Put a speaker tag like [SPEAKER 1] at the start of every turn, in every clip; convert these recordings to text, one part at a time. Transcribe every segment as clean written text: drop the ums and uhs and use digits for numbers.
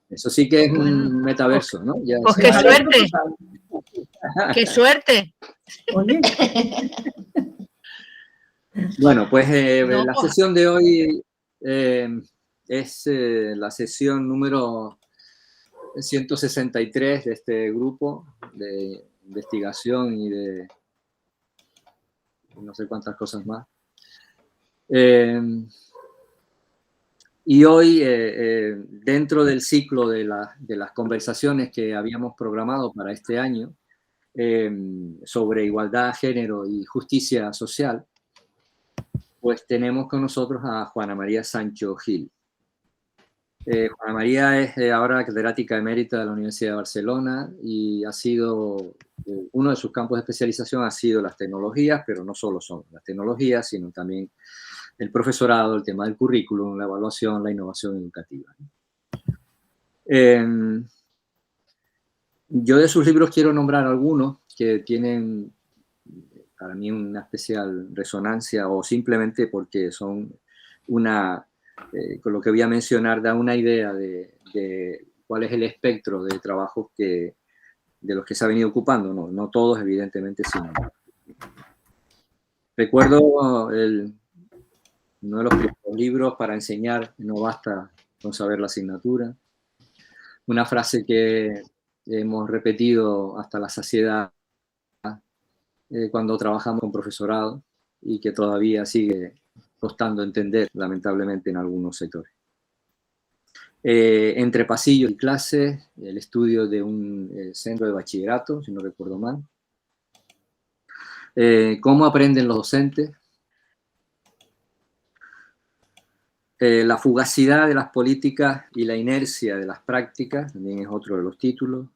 [SPEAKER 1] Eso sí que es un metaverso, ¿no? Ya
[SPEAKER 2] pues qué suerte. ¡Qué suerte!
[SPEAKER 3] Oye.
[SPEAKER 1] Bueno, pues
[SPEAKER 2] No,
[SPEAKER 1] la
[SPEAKER 2] pues,
[SPEAKER 1] sesión de hoy es la sesión número 163 de este grupo de investigación y de no sé cuántas cosas más. Y hoy, dentro del ciclo de las conversaciones que habíamos programado para este año sobre igualdad, género y justicia social, pues tenemos con nosotros a Juana María Sancho Gil. Juana María es ahora catedrática emérita de la Universidad de Barcelona y ha sido, uno de sus campos de especialización ha sido las tecnologías, pero no solo son las tecnologías, sino también el profesorado, el tema del currículum, la evaluación, la innovación educativa. Yo de sus libros quiero nombrar algunos que tienen para mí una especial resonancia o simplemente porque son con lo que voy a mencionar da una idea de cuál es el espectro de trabajos de los que se ha venido ocupando, no todos evidentemente, sino. Recuerdo uno de los primeros libros para enseñar, no basta con saber la asignatura, una frase que hemos repetido hasta la saciedad cuando trabajamos con profesorado y que todavía sigue costando entender, lamentablemente, en algunos sectores. Entre pasillos y clases, el estudio de un centro de bachillerato, si no recuerdo mal. Cómo aprenden los docentes. La fugacidad de las políticas y la inercia de las prácticas, también es otro de los títulos.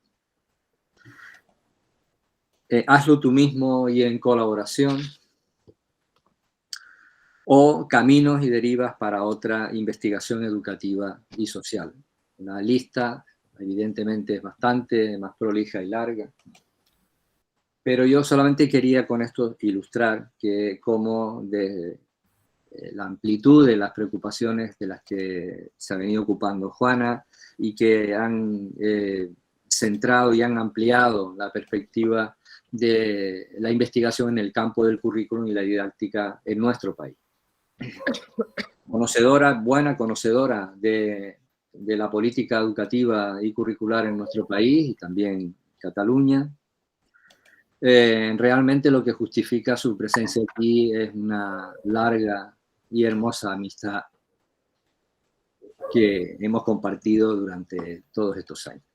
[SPEAKER 1] Hazlo tú mismo y en colaboración. O caminos y derivas para otra investigación educativa y social. La lista, evidentemente, es bastante más prolija y larga, pero yo solamente quería con esto ilustrar que cómo de la amplitud de las preocupaciones de las que se ha venido ocupando Juana y que han centrado y han ampliado la perspectiva de la investigación en el campo del currículum y la didáctica en nuestro país. Buena conocedora de la política educativa y curricular en nuestro país y también Cataluña. Realmente lo que justifica su presencia aquí es una larga y hermosa amistad que hemos compartido durante todos estos años.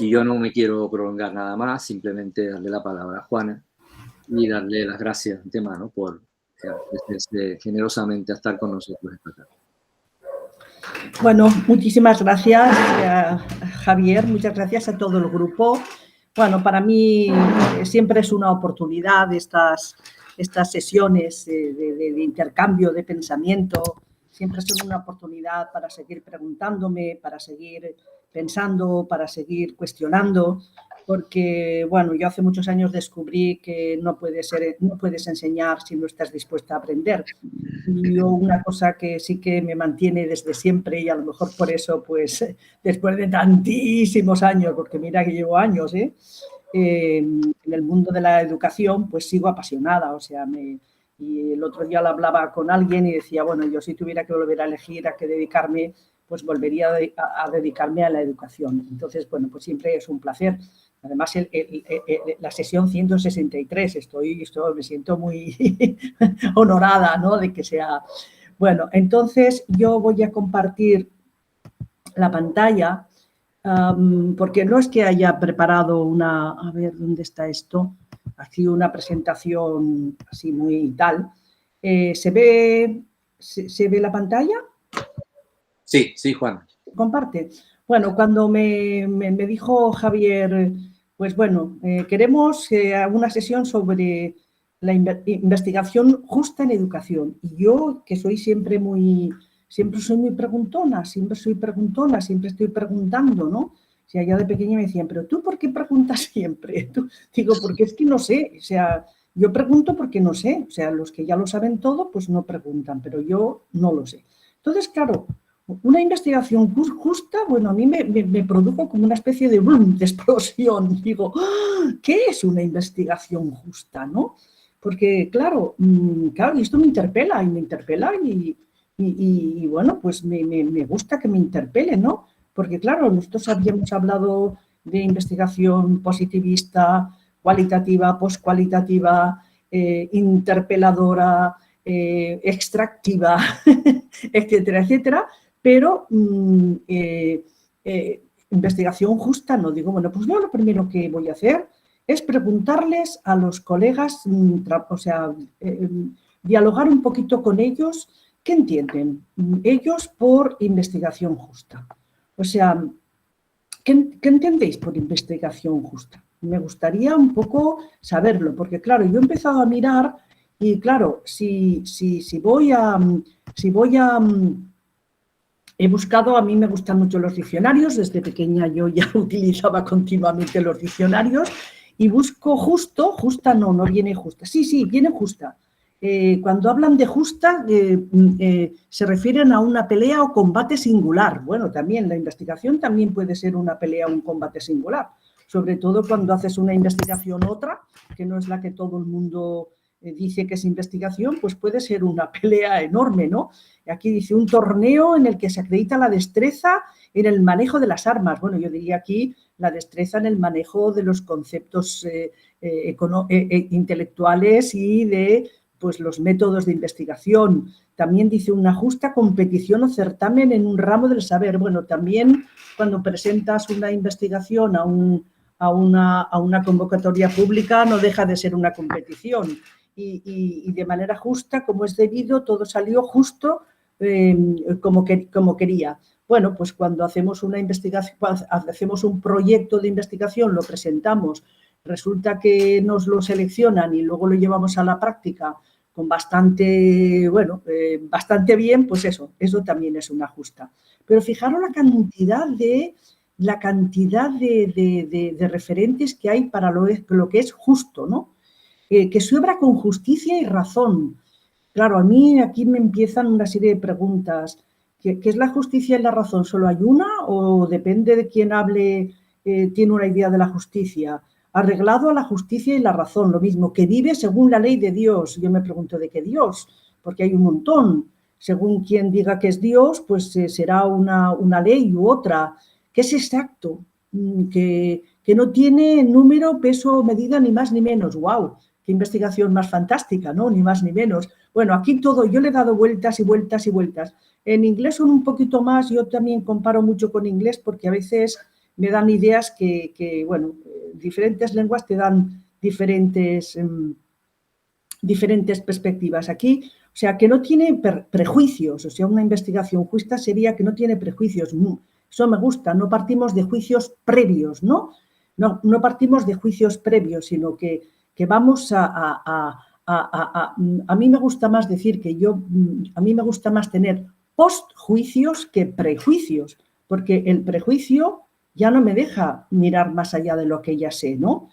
[SPEAKER 1] Y yo no me quiero prolongar nada más, simplemente darle la palabra a Juana y darle las gracias de antemano por generosamente a estar con nosotros esta tarde.
[SPEAKER 3] Bueno, muchísimas gracias, Javier, muchas gracias a todo el grupo. Bueno, para mí siempre es una oportunidad estas sesiones de intercambio de pensamiento, siempre son una oportunidad para seguir preguntándome, para seguir pensando, para seguir cuestionando, porque, bueno, yo hace muchos años descubrí que no puedes enseñar si no estás dispuesta a aprender. Y yo una cosa que sí que me mantiene desde siempre y a lo mejor por eso, pues, después de tantísimos años, porque mira que llevo años, en el mundo de la educación, pues sigo apasionada, o sea, y el otro día lo hablaba con alguien y decía, bueno, yo si tuviera que volver a elegir a qué dedicarme, pues volvería a dedicarme a la educación. Entonces, bueno, pues siempre es un placer. Además, la sesión 163, me siento muy honorada, ¿no?, de que sea. Bueno, entonces yo voy a compartir la pantalla porque no es que haya preparado a ver, ¿dónde está esto? Aquí una presentación así muy tal. ¿Se ve la pantalla?
[SPEAKER 1] Sí, Juana.
[SPEAKER 3] Comparte. Bueno, cuando me dijo Javier, pues bueno, queremos una sesión sobre la investigación justa en educación. Y yo, que soy siempre soy muy preguntona, siempre estoy preguntando, ¿no? O sea, ya de pequeña me decían, pero ¿tú por qué preguntas siempre? Digo, porque es que no sé, o sea, yo pregunto porque no sé, o sea, los que ya lo saben todo, pues no preguntan, pero yo no lo sé. Entonces, claro, Una investigación justa, bueno, a mí me produjo como una especie de boom, de explosión. Digo, ¡ah! ¿Qué es una investigación justa, no? Porque, claro, claro, y esto me interpela y bueno, pues me gusta que me interpele, ¿no? Porque, claro, nosotros habíamos hablado de investigación positivista, cualitativa, poscualitativa, interpeladora, extractiva, etcétera, etcétera, pero investigación justa no. Digo, bueno, pues yo lo primero que voy a hacer es preguntarles a los colegas, o sea, dialogar un poquito con ellos, ¿qué entienden ellos por investigación justa? O sea, ¿qué entendéis por investigación justa? Me gustaría un poco saberlo, porque claro, yo he empezado a mirar y claro, si voy a he buscado, a mí me gustan mucho los diccionarios, desde pequeña yo ya utilizaba continuamente los diccionarios y busco justa no viene justa, sí, viene justa. Cuando hablan de justa se refieren a una pelea o combate singular. Bueno, también la investigación también puede ser una pelea o un combate singular, sobre todo cuando haces una investigación otra, que no es la que todo el mundo dice que es investigación, pues puede ser una pelea enorme, ¿no? Aquí dice un torneo en el que se acredita la destreza en el manejo de las armas. Bueno, yo diría aquí la destreza en el manejo de los conceptos intelectuales y de pues, los métodos de investigación. También dice una justa competición o certamen en un ramo del saber. Bueno, también cuando presentas una investigación a una convocatoria pública no deja de ser una competición. Y de manera justa, como es debido, todo salió justo como quería. Bueno, pues cuando hacemos una investigación, hacemos un proyecto de investigación, lo presentamos, resulta que nos lo seleccionan y luego lo llevamos a la práctica con bastante, bueno, bastante bien, pues eso también es una justa. Pero fijaros la cantidad de referentes que hay para lo que es justo, ¿no? Que se obra con justicia y razón. Claro, a mí aquí me empiezan una serie de preguntas. ¿Qué es la justicia y la razón? ¿Solo hay una o depende de quién hable, tiene una idea de la justicia? Arreglado a la justicia y la razón, lo mismo, que vive según la ley de Dios. Yo me pregunto, ¿de qué Dios? Porque hay un montón. Según quien diga que es Dios, pues será una ley u otra. Que es exacto, que no tiene número, peso o medida, ni más ni menos. ¡Wow! Qué investigación más fantástica, ¿no? Ni más ni menos. Bueno, aquí todo, yo le he dado vueltas y vueltas y vueltas. En inglés son un poquito más, yo también comparo mucho con inglés porque a veces me dan ideas que bueno, diferentes lenguas te dan diferentes perspectivas. Aquí, o sea, que no tiene prejuicios, o sea, una investigación justa sería que no tiene prejuicios. Eso me gusta, no partimos de juicios previos, ¿no? No partimos de juicios previos, sino que vamos a mí me gusta más decir que a mí me gusta más tener postjuicios que prejuicios, porque el prejuicio ya no me deja mirar más allá de lo que ya sé, ¿no?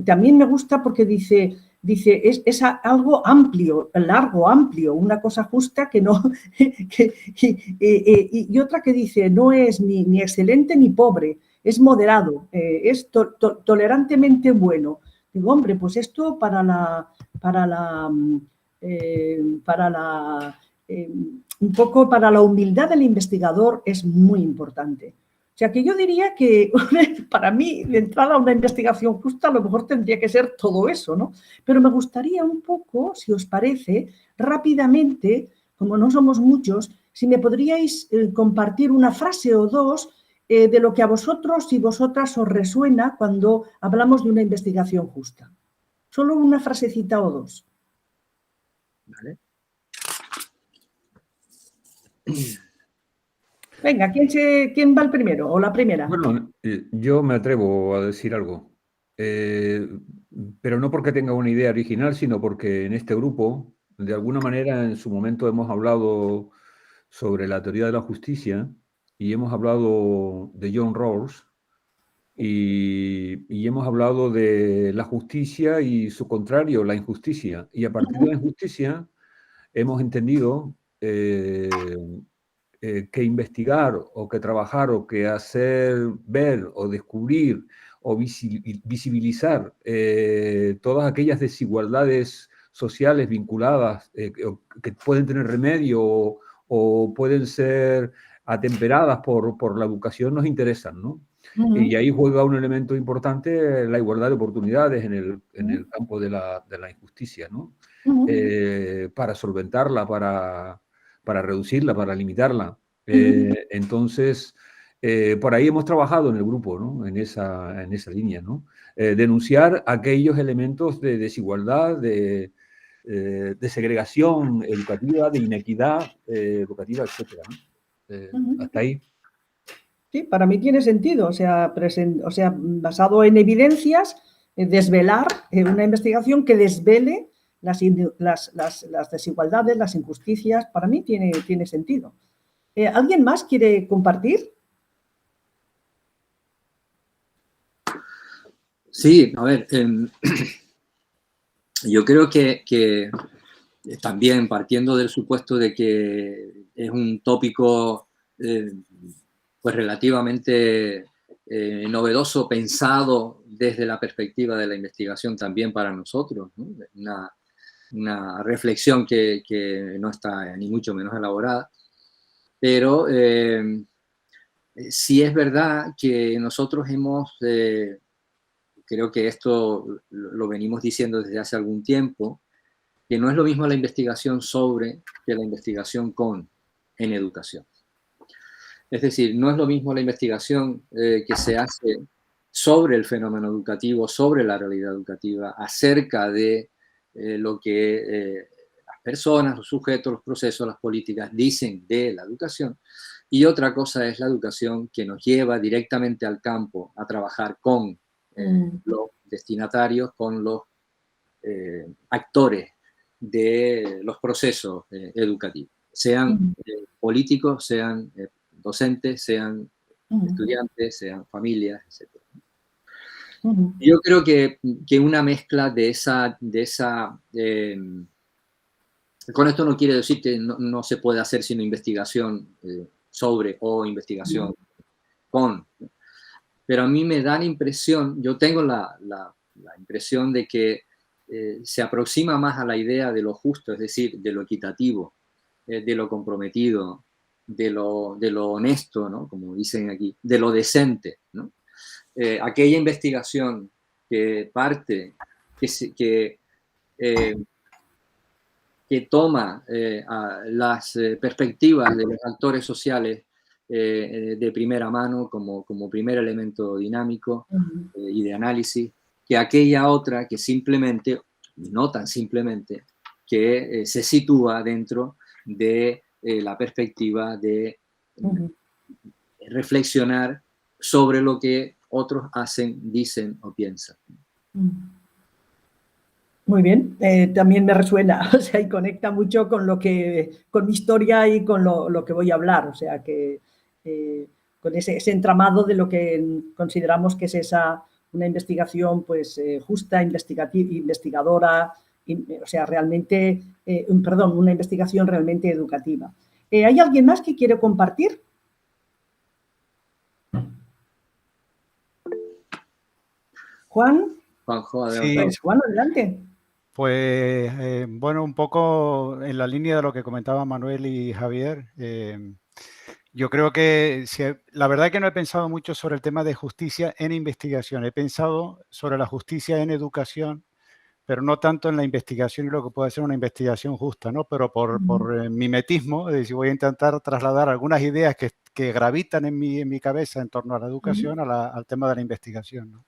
[SPEAKER 3] También me gusta porque dice es algo amplio, largo, amplio, una cosa justa que no, y otra que dice no es ni excelente ni pobre, es moderado, es tolerantemente bueno. Digo, hombre, pues esto un poco para la humildad del investigador es muy importante. O sea, que yo diría que para mí, de entrada a una investigación justa, a lo mejor tendría que ser todo eso, ¿no? Pero me gustaría un poco, si os parece, rápidamente, como no somos muchos, si me podríais compartir una frase o dos de lo que a vosotros y vosotras os resuena cuando hablamos de una investigación justa. Solo una frasecita o dos.
[SPEAKER 1] Vale.
[SPEAKER 3] Venga, ¿quién va el primero o la primera?
[SPEAKER 4] Bueno, yo me atrevo a decir algo, pero no porque tenga una idea original, sino porque en este grupo, de alguna manera, en su momento hemos hablado sobre la teoría de la justicia y hemos hablado de John Rawls y hemos hablado de la justicia y su contrario, la injusticia. Y a partir de la injusticia hemos entendido que investigar o que trabajar o que hacer ver o descubrir o visibilizar todas aquellas desigualdades sociales vinculadas que pueden tener remedio o pueden ser atemperadas por la educación nos interesan, ¿no? Y ahí juega un elemento importante la igualdad de oportunidades en el campo de la injusticia, ¿no? Para solventarla, para reducirla, para limitarla. Entonces, por ahí hemos trabajado en el grupo, ¿no? En esa línea, ¿no? Denunciar aquellos elementos de desigualdad, de segregación educativa, de inequidad educativa, etc., ¿no? Hasta ahí.
[SPEAKER 3] Sí, para mí tiene sentido, o sea, basado en evidencias, desvelar una investigación que desvele las desigualdades, las injusticias, para mí tiene sentido. ¿Alguien más quiere compartir?
[SPEAKER 1] Sí, a ver, yo creo que también partiendo del supuesto de que es un tópico pues relativamente novedoso, pensado desde la perspectiva de la investigación también para nosotros, ¿no? Una reflexión que no está ni mucho menos elaborada, pero sí es verdad que nosotros creo que esto lo venimos diciendo desde hace algún tiempo, que no es lo mismo la investigación sobre que la investigación en educación. Es decir, no es lo mismo la investigación que se hace sobre el fenómeno educativo, sobre la realidad educativa, acerca de lo que las personas, los sujetos, los procesos, las políticas dicen de la educación. Y otra cosa es la educación que nos lleva directamente al campo a trabajar con los destinatarios, con los actores de los procesos educativos, sean políticos, sean docentes, sean estudiantes, sean familias, etc. Yo creo que una mezcla de esa con esto no quiere decir que no se puede hacer sino investigación sobre o investigación con, pero a mí me da la impresión, yo tengo la impresión de que se aproxima más a la idea de lo justo, es decir, de lo equitativo, de lo comprometido, de lo honesto, ¿no? Como dicen aquí, de lo decente, ¿no? Aquella investigación que parte, que toma las perspectivas de los actores sociales de primera mano como primer elemento dinámico y de análisis, que aquella otra que simplemente, no tan simplemente, que se sitúa dentro de la perspectiva de reflexionar sobre lo que otros hacen, dicen o piensan.
[SPEAKER 3] Muy bien, también me resuena, o sea, y conecta mucho con con mi historia y con lo que voy a hablar, o sea, que con ese entramado de lo que consideramos que es una investigación pues justa, investigadora, o sea, realmente, una investigación realmente educativa. ¿Hay alguien más que quiere compartir? Juan.
[SPEAKER 1] Juanjo, adelante.
[SPEAKER 5] Sí,
[SPEAKER 3] Pues, Juan, adelante.
[SPEAKER 5] Pues bueno, un poco en la línea de lo que comentaban Manuel y Javier, yo creo que la verdad es que no he pensado mucho sobre el tema de justicia en investigación. He pensado sobre la justicia en educación, pero no tanto en la investigación y lo que puede ser una investigación justa, ¿no? Pero por mimetismo, es decir, voy a intentar trasladar algunas ideas que gravitan en mi cabeza en torno a la educación al tema de la investigación, ¿no?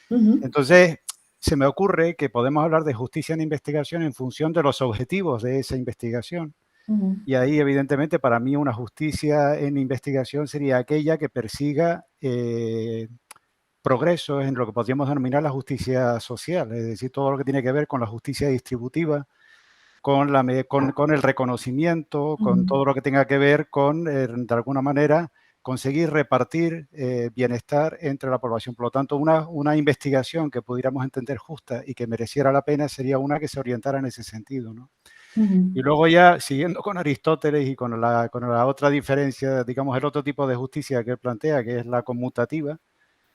[SPEAKER 5] Entonces, se me ocurre que podemos hablar de justicia en investigación en función de los objetivos de esa investigación. Y ahí, evidentemente, para mí una justicia en investigación sería aquella que persiga progresos en lo que podríamos denominar la justicia social, es decir, todo lo que tiene que ver con la justicia distributiva, con el reconocimiento, con todo lo que tenga que ver con, de alguna manera, conseguir repartir bienestar entre la población. Por lo tanto, una investigación que pudiéramos entender justa y que mereciera la pena sería una que se orientara en ese sentido, ¿no? Y luego ya, siguiendo con Aristóteles y con la otra diferencia, digamos, el otro tipo de justicia que él plantea, que es la conmutativa,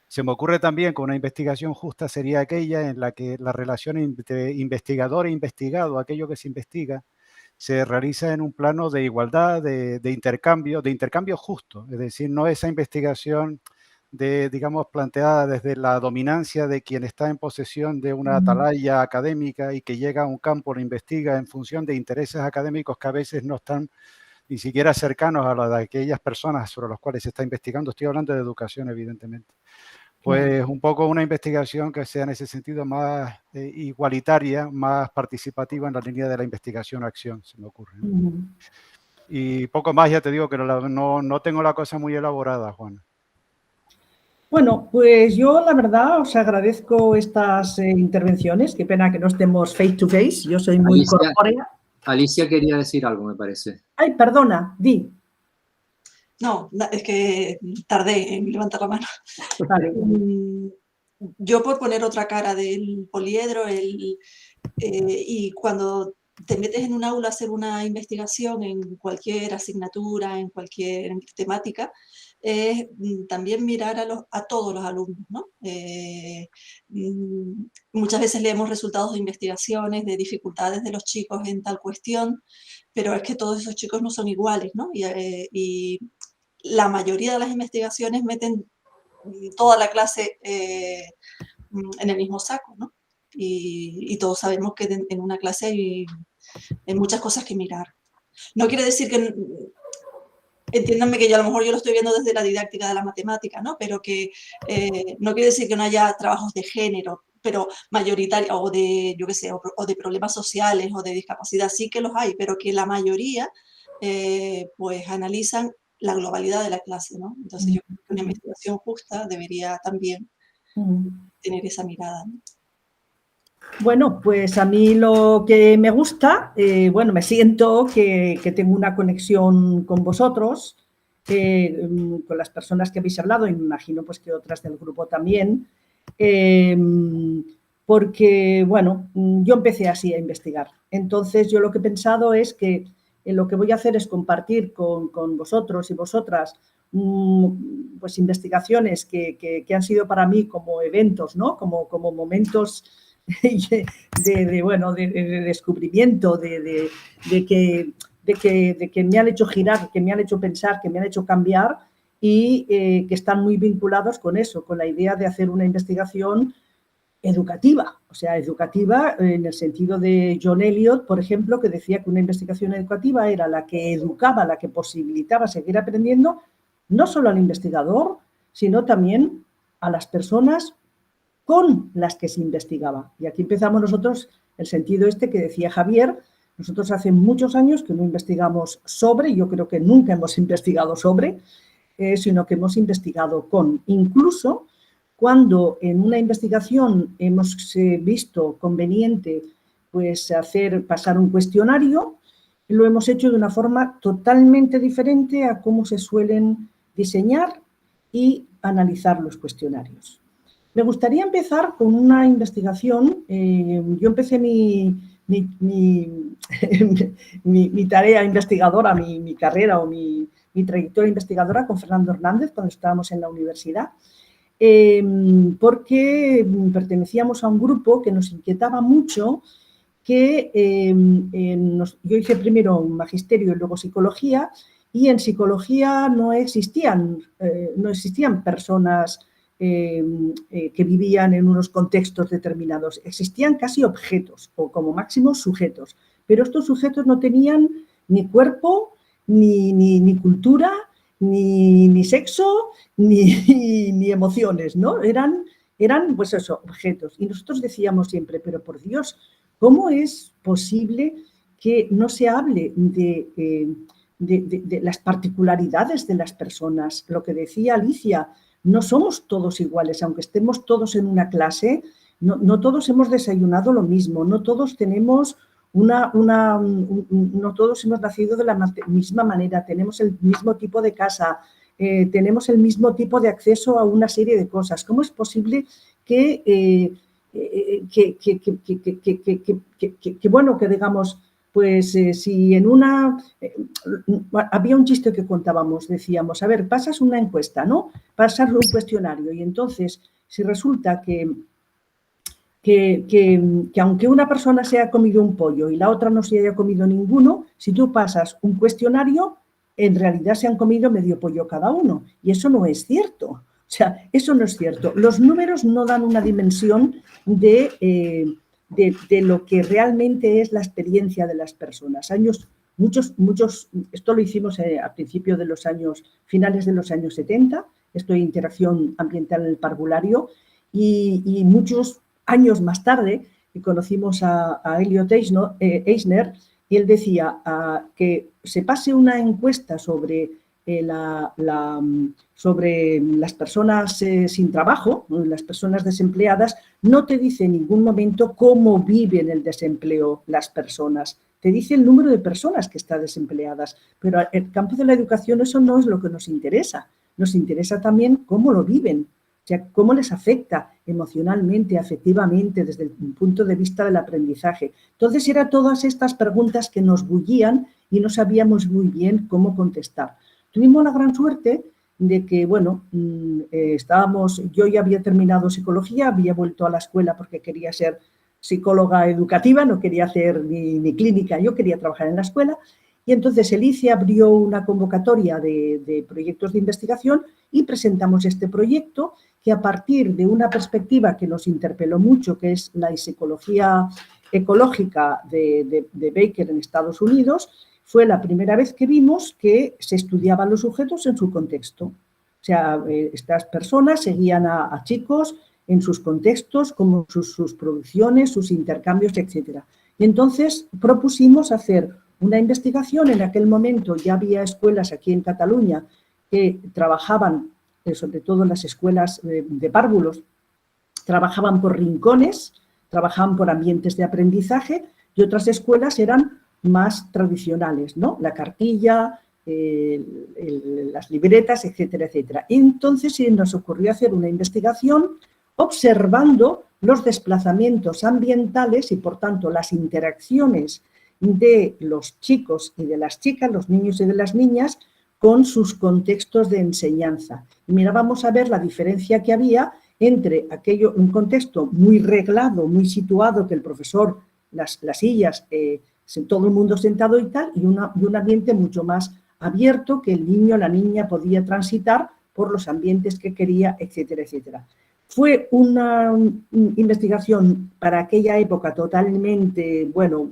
[SPEAKER 5] se me ocurre también que una investigación justa sería aquella en la que la relación entre investigador e investigado, aquello que se investiga, se realiza en un plano de igualdad, de intercambio justo. Es decir, no esa investigación digamos, planteada desde la dominancia de quien está en posesión de una atalaya académica y que llega a un campo, lo investiga en función de intereses académicos que a veces no están ni siquiera cercanos a los de aquellas personas sobre las cuales se está investigando. Estoy hablando de educación, evidentemente. Pues un poco una investigación que sea en ese sentido más igualitaria, más participativa en la línea de la investigación-acción, se me ocurre, ¿no? Y poco más, ya te digo que no tengo la cosa muy elaborada, Juan.
[SPEAKER 3] Bueno, pues yo la verdad os agradezco estas intervenciones. Qué pena que no estemos face to face. Yo soy muy corpórea.
[SPEAKER 1] Alicia quería decir algo, me parece.
[SPEAKER 3] Ay, perdona, di.
[SPEAKER 6] No, es que tardé en levantar la mano.
[SPEAKER 3] Vale.
[SPEAKER 6] Yo por poner otra cara del poliedro, y cuando te metes en un aula a hacer una investigación en cualquier asignatura, en cualquier temática, es también mirar a todos los alumnos, ¿no? Muchas veces leemos resultados de investigaciones, de dificultades de los chicos en tal cuestión, pero es que todos esos chicos no son iguales, ¿no? Y la mayoría de las investigaciones meten toda la clase en el mismo saco, ¿no? Y todos sabemos que en una clase hay muchas cosas que mirar. No quiere decir que, entiéndanme que yo a lo mejor yo lo estoy viendo desde la didáctica de la matemática, ¿no? Pero que no quiere decir que no haya trabajos de género, pero mayoritaria, o de, yo qué sé, o de problemas sociales o de discapacidad, sí que los hay, pero que la mayoría pues analizan la globalidad de la clase, ¿no? Entonces yo creo que una investigación justa debería también tener esa mirada, ¿no?
[SPEAKER 3] Bueno, pues a mí lo que me gusta, bueno, me siento que tengo una conexión con vosotros, con las personas que habéis hablado, y me imagino pues que otras del grupo también, porque, bueno, yo empecé así a investigar. Entonces, yo lo que he pensado es que lo que voy a hacer es compartir con vosotros y vosotras pues investigaciones que han sido para mí como eventos, ¿no? Como momentos de descubrimiento, de que me han hecho girar, que me han hecho pensar, que me han hecho cambiar y que están muy vinculados con eso, con la idea de hacer una investigación educativa, o sea, educativa en el sentido de John Eliot, por ejemplo, que decía que una investigación educativa era la que educaba, la que posibilitaba seguir aprendiendo, no solo al investigador, sino también a las personas con las que se investigaba. Y aquí empezamos nosotros el sentido este que decía Javier. Nosotros hace muchos años que no investigamos sobre, yo creo que nunca hemos investigado sobre, sino que hemos investigado con. Incluso cuando en una investigación hemos visto conveniente pues pasar un cuestionario, lo hemos hecho de una forma totalmente diferente a cómo se suelen diseñar y analizar los cuestionarios. Me gustaría empezar con una investigación. Yo empecé mi tarea investigadora, mi carrera o mi trayectoria investigadora con Fernando Hernández cuando estábamos en la universidad, porque pertenecíamos a un grupo que nos inquietaba mucho, que yo hice primero un magisterio y luego psicología, y en psicología no existían personas que vivían en unos contextos determinados. Existían casi objetos o como máximo sujetos, pero estos sujetos no tenían ni cuerpo, ni cultura, ni sexo, ni emociones, ¿no? Eran pues eso, objetos. Y nosotros decíamos siempre, pero por Dios, ¿cómo es posible que no se hable de las particularidades de las personas? Lo que decía Alicia, no somos todos iguales, aunque estemos todos en una clase, no todos hemos desayunado lo mismo, no todos tenemos no todos hemos nacido de la misma manera, tenemos el mismo tipo de casa, tenemos el mismo tipo de acceso a una serie de cosas. ¿Cómo es posible que digamos, pues si en una... había un chiste que contábamos, decíamos, a ver, pasas una encuesta, ¿no? Pasas un cuestionario y entonces si resulta que aunque una persona se haya comido un pollo y la otra no se haya comido ninguno, si tú pasas un cuestionario, en realidad se han comido medio pollo cada uno. Y eso no es cierto. O sea, eso no es cierto. Los números no dan una dimensión de lo que realmente es la experiencia de las personas. Muchos, esto lo hicimos a principios de los años, finales de los años 70, esto de interacción ambiental en el parvulario, y muchos años más tarde conocimos a Elliot Eisner y él decía que se pase una encuesta sobre las personas sin trabajo, las personas desempleadas, no te dice en ningún momento cómo viven el desempleo las personas. Te dice el número de personas que están desempleadas, pero en el campo de la educación eso no es lo que nos interesa. Nos interesa también cómo lo viven. O sea, cómo les afecta emocionalmente, afectivamente, desde el punto de vista del aprendizaje. Entonces, eran todas estas preguntas que nos bullían y no sabíamos muy bien cómo contestar. Tuvimos la gran suerte de que, bueno, yo ya había terminado psicología, había vuelto a la escuela porque quería ser psicóloga educativa, no quería hacer ni clínica, yo quería trabajar en la escuela. Y entonces el ICE abrió una convocatoria de proyectos de investigación y presentamos este proyecto que a partir de una perspectiva que nos interpeló mucho, que es la psicología ecológica de Baker en Estados Unidos, fue la primera vez que vimos que se estudiaban los sujetos en su contexto. O sea, estas personas seguían a chicos en sus contextos, como sus producciones, sus intercambios, etc. Y entonces propusimos hacer una investigación. En aquel momento ya había escuelas aquí en Cataluña que trabajaban, sobre todo en las escuelas de párvulos, trabajaban por rincones, trabajaban por ambientes de aprendizaje y otras escuelas eran más tradicionales, ¿no? La cartilla, las libretas, etcétera, etcétera. Y entonces sí nos ocurrió hacer una investigación observando los desplazamientos ambientales y, por tanto, las interacciones de los chicos y de las chicas, los niños y de las niñas, con sus contextos de enseñanza. Y mira, vamos a ver la diferencia que había entre un contexto muy reglado, muy situado, que el profesor, las sillas, todo el mundo sentado y tal, y un ambiente mucho más abierto que el niño o la niña podía transitar por los ambientes que quería, etcétera, etcétera. Fue una investigación para aquella época totalmente, bueno,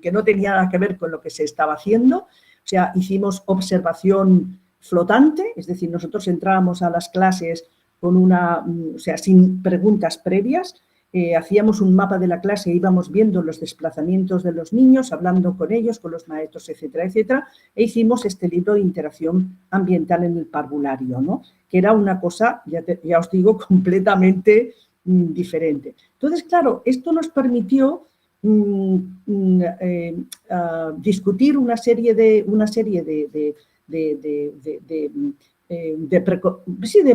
[SPEAKER 3] que no tenía nada que ver con lo que se estaba haciendo. O sea, hicimos observación flotante, es decir, nosotros entrábamos a las clases con sin preguntas previas, hacíamos un mapa de la clase e íbamos viendo los desplazamientos de los niños, hablando con ellos, con los maestros, etcétera, etcétera, e hicimos este libro de interacción ambiental en el parvulario, ¿no? Que era una cosa, ya os digo, completamente diferente. Entonces, claro, esto nos permitió discutir una serie de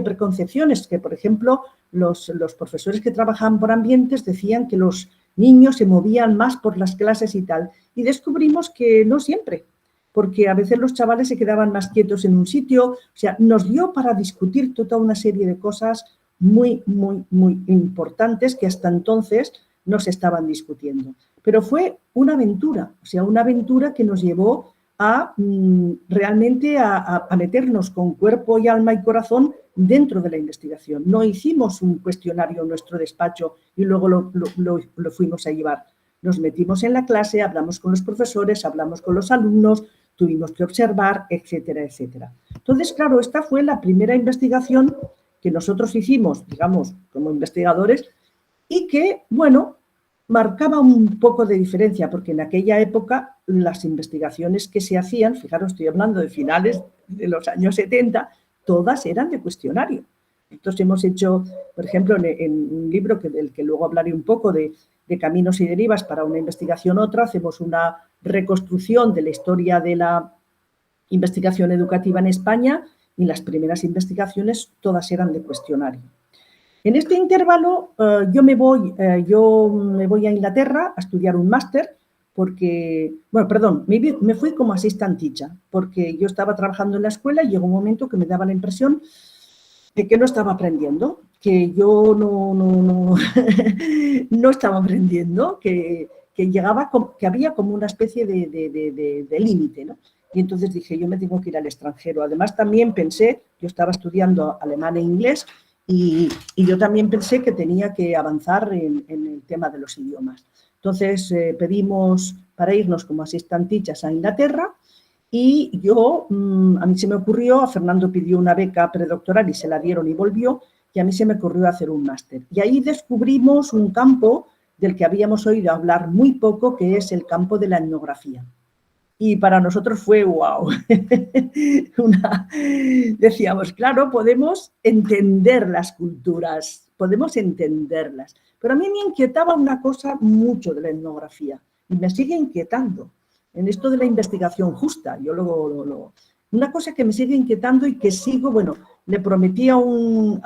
[SPEAKER 3] preconcepciones que, por ejemplo, los profesores que trabajaban por ambientes decían que los niños se movían más por las clases y tal. Y descubrimos que no siempre, porque a veces los chavales se quedaban más quietos en un sitio. O sea, nos dio para discutir toda una serie de cosas muy, muy, muy importantes que hasta entonces no se estaban discutiendo. Pero fue una aventura, o sea, una aventura que nos llevó realmente a meternos con cuerpo y alma y corazón dentro de la investigación. No hicimos un cuestionario en nuestro despacho y luego lo fuimos a llevar. Nos metimos en la clase, hablamos con los profesores, hablamos con los alumnos, tuvimos que observar, etcétera, etcétera. Entonces, claro, esta fue la primera investigación que nosotros hicimos, digamos, como investigadores y que, bueno, marcaba un poco de diferencia, porque en aquella época las investigaciones que se hacían, fijaros, estoy hablando de finales de los años 70, todas eran de cuestionario. Nosotros hemos hecho, por ejemplo, en un libro del que luego hablaré un poco de caminos y derivas para una investigación otra, hacemos una reconstrucción de la historia de la investigación educativa en España y las primeras investigaciones todas eran de cuestionario. En este intervalo yo me voy a Inglaterra a estudiar un máster porque, bueno, perdón, me fui como assistant teacher, porque yo estaba trabajando en la escuela y llegó un momento que me daba la impresión de que no estaba aprendiendo, que yo no estaba aprendiendo, que llegaba, que había como una especie de límite, ¿no? Y entonces dije, yo me tengo que ir al extranjero. Además, también pensé, yo estaba estudiando alemán e inglés, y yo también pensé que tenía que avanzar en el tema de los idiomas. Entonces, pedimos para irnos como assistant teachers a Inglaterra, y yo, a mí se me ocurrió, a Fernando pidió una beca predoctoral y se la dieron y volvió, y a mí se me ocurrió hacer un máster. Y ahí descubrimos un campo del que habíamos oído hablar muy poco, que es el campo de la etnografía. Y para nosotros fue wow. Decíamos, claro, podemos entender las culturas, podemos entenderlas. Pero a mí me inquietaba una cosa mucho de la etnografía y me sigue inquietando en esto de la investigación justa. Yo una cosa que me sigue inquietando y que sigo, bueno, le prometí a un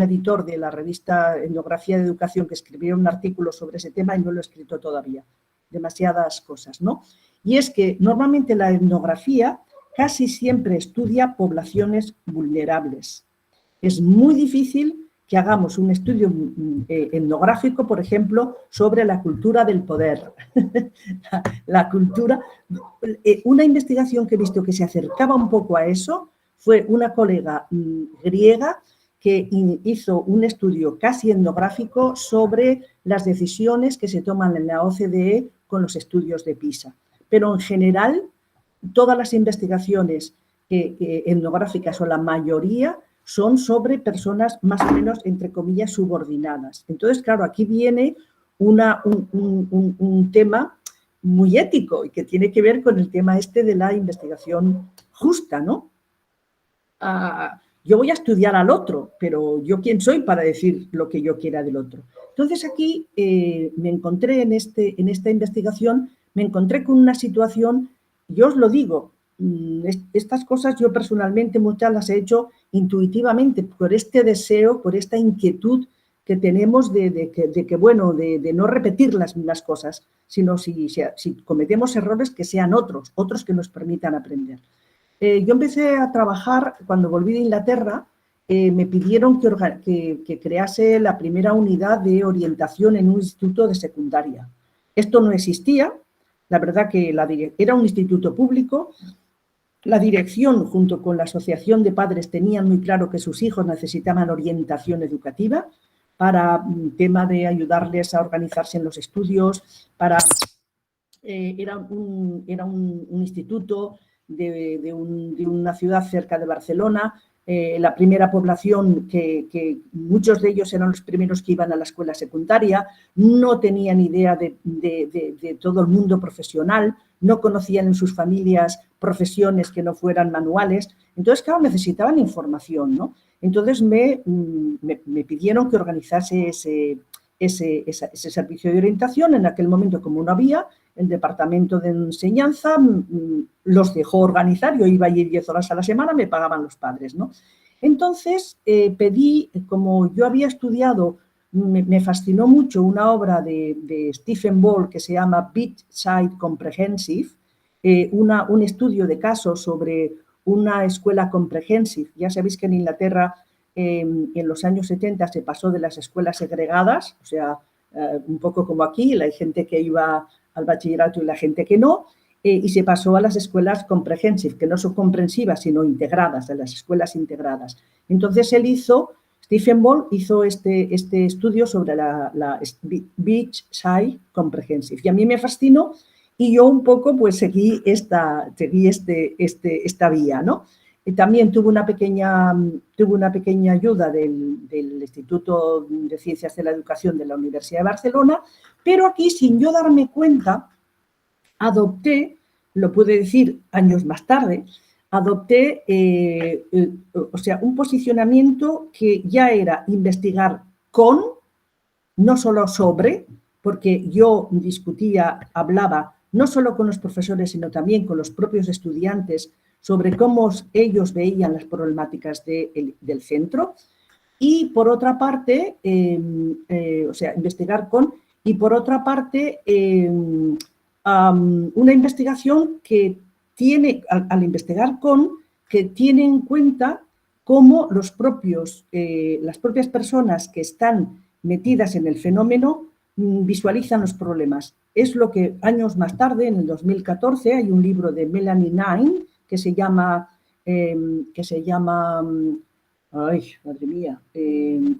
[SPEAKER 3] editor de la revista Etnografía de Educación que escribiera un artículo sobre ese tema y no lo he escrito todavía. Demasiadas cosas, ¿no? Y es que normalmente la etnografía casi siempre estudia poblaciones vulnerables. Es muy difícil que hagamos un estudio etnográfico, por ejemplo, sobre la cultura del poder. La cultura, una investigación que he visto que se acercaba un poco a eso fue una colega griega que hizo un estudio casi etnográfico sobre las decisiones que se toman en la OCDE con los estudios de PISA. Pero en general, todas las investigaciones etnográficas o la mayoría son sobre personas más o menos, entre comillas, subordinadas. Entonces, claro, aquí viene un tema muy ético y que tiene que ver con el tema este de la investigación justa, ¿no? Yo voy a estudiar al otro, pero ¿yo quién soy para decir lo que yo quiera del otro? Entonces, aquí me encontré en esta investigación, me encontré con una situación, yo os lo digo, estas cosas yo personalmente muchas las he hecho intuitivamente por este deseo, por esta inquietud que tenemos de que no repetir las mismas cosas, sino si cometemos errores que sean otros que nos permitan aprender. Yo empecé a trabajar, cuando volví de Inglaterra, me pidieron que crease la primera unidad de orientación en un instituto de secundaria. Esto no existía, la verdad que era un instituto público. La dirección, junto con la asociación de padres, tenían muy claro que sus hijos necesitaban orientación educativa para tema de ayudarles a organizarse en los estudios, era un instituto de una ciudad cerca de Barcelona, la primera población que muchos de ellos eran los primeros que iban a la escuela secundaria, no tenían idea de todo el mundo profesional, no conocían en sus familias profesiones que no fueran manuales. Entonces, claro, necesitaban información, ¿no? Entonces me pidieron que organizase ese servicio de orientación. En aquel momento, como no había, el departamento de enseñanza los dejó organizar. Yo iba a ir 10 horas a la semana, me pagaban los padres, ¿no? Entonces pedí, como yo había estudiado, me fascinó mucho una obra de Stephen Ball que se llama Beachside Comprehensive, un estudio de casos sobre una escuela comprehensive. Ya sabéis que en Inglaterra en los años 70 se pasó de las escuelas segregadas, o sea, un poco como aquí, hay gente que iba al bachillerato y la gente que no, y se pasó a las escuelas comprehensive, que no son comprensivas, sino integradas, a las escuelas integradas. Entonces Stephen Ball hizo este estudio sobre la Beachside Comprehensive, y a mí me fascinó, y yo un poco pues seguí esta vía, ¿no? Y también tuve una pequeña ayuda del Instituto de Ciencias de la Educación de la Universidad de Barcelona, pero aquí, sin yo darme cuenta, adopté, lo puedo decir años más tarde, adopté un posicionamiento que ya era investigar con, no solo sobre, porque yo discutía, hablaba no solo con los profesores, sino también con los propios estudiantes sobre cómo ellos veían las problemáticas del centro. Y, por otra parte, investigar con y por otra parte una investigación que tiene, al investigar que tiene en cuenta cómo las propias personas que están metidas en el fenómeno visualizan los problemas. Es lo que años más tarde, en el 2014, hay un libro de Melanie Nine que se llama ay, madre mía,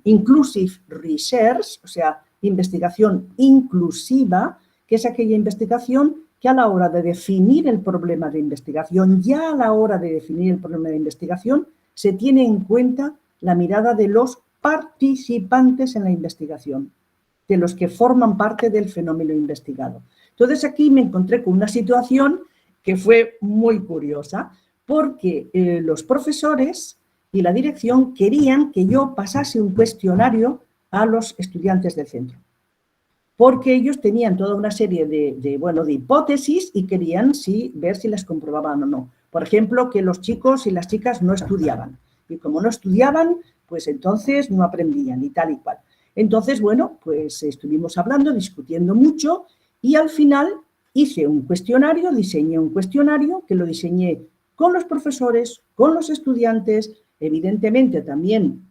[SPEAKER 3] Inclusive Research, o sea, investigación inclusiva, que es aquella investigación que a la hora de definir el problema de investigación, ya a la hora de definir el problema de investigación, se tiene en cuenta la mirada de los participantes en la investigación, de los que forman parte del fenómeno investigado. Entonces aquí me encontré con una situación que fue muy curiosa, porque los profesores y la dirección querían que yo pasase un cuestionario a los estudiantes del centro, porque ellos tenían toda una serie de hipótesis y querían ver si las comprobaban o no. Por ejemplo, que los chicos y las chicas no estudiaban, y como no estudiaban, pues entonces no aprendían y tal y cual. Entonces, bueno, pues estuvimos hablando, discutiendo mucho, y al final hice un cuestionario, diseñé un cuestionario que lo diseñé con los profesores, con los estudiantes, evidentemente también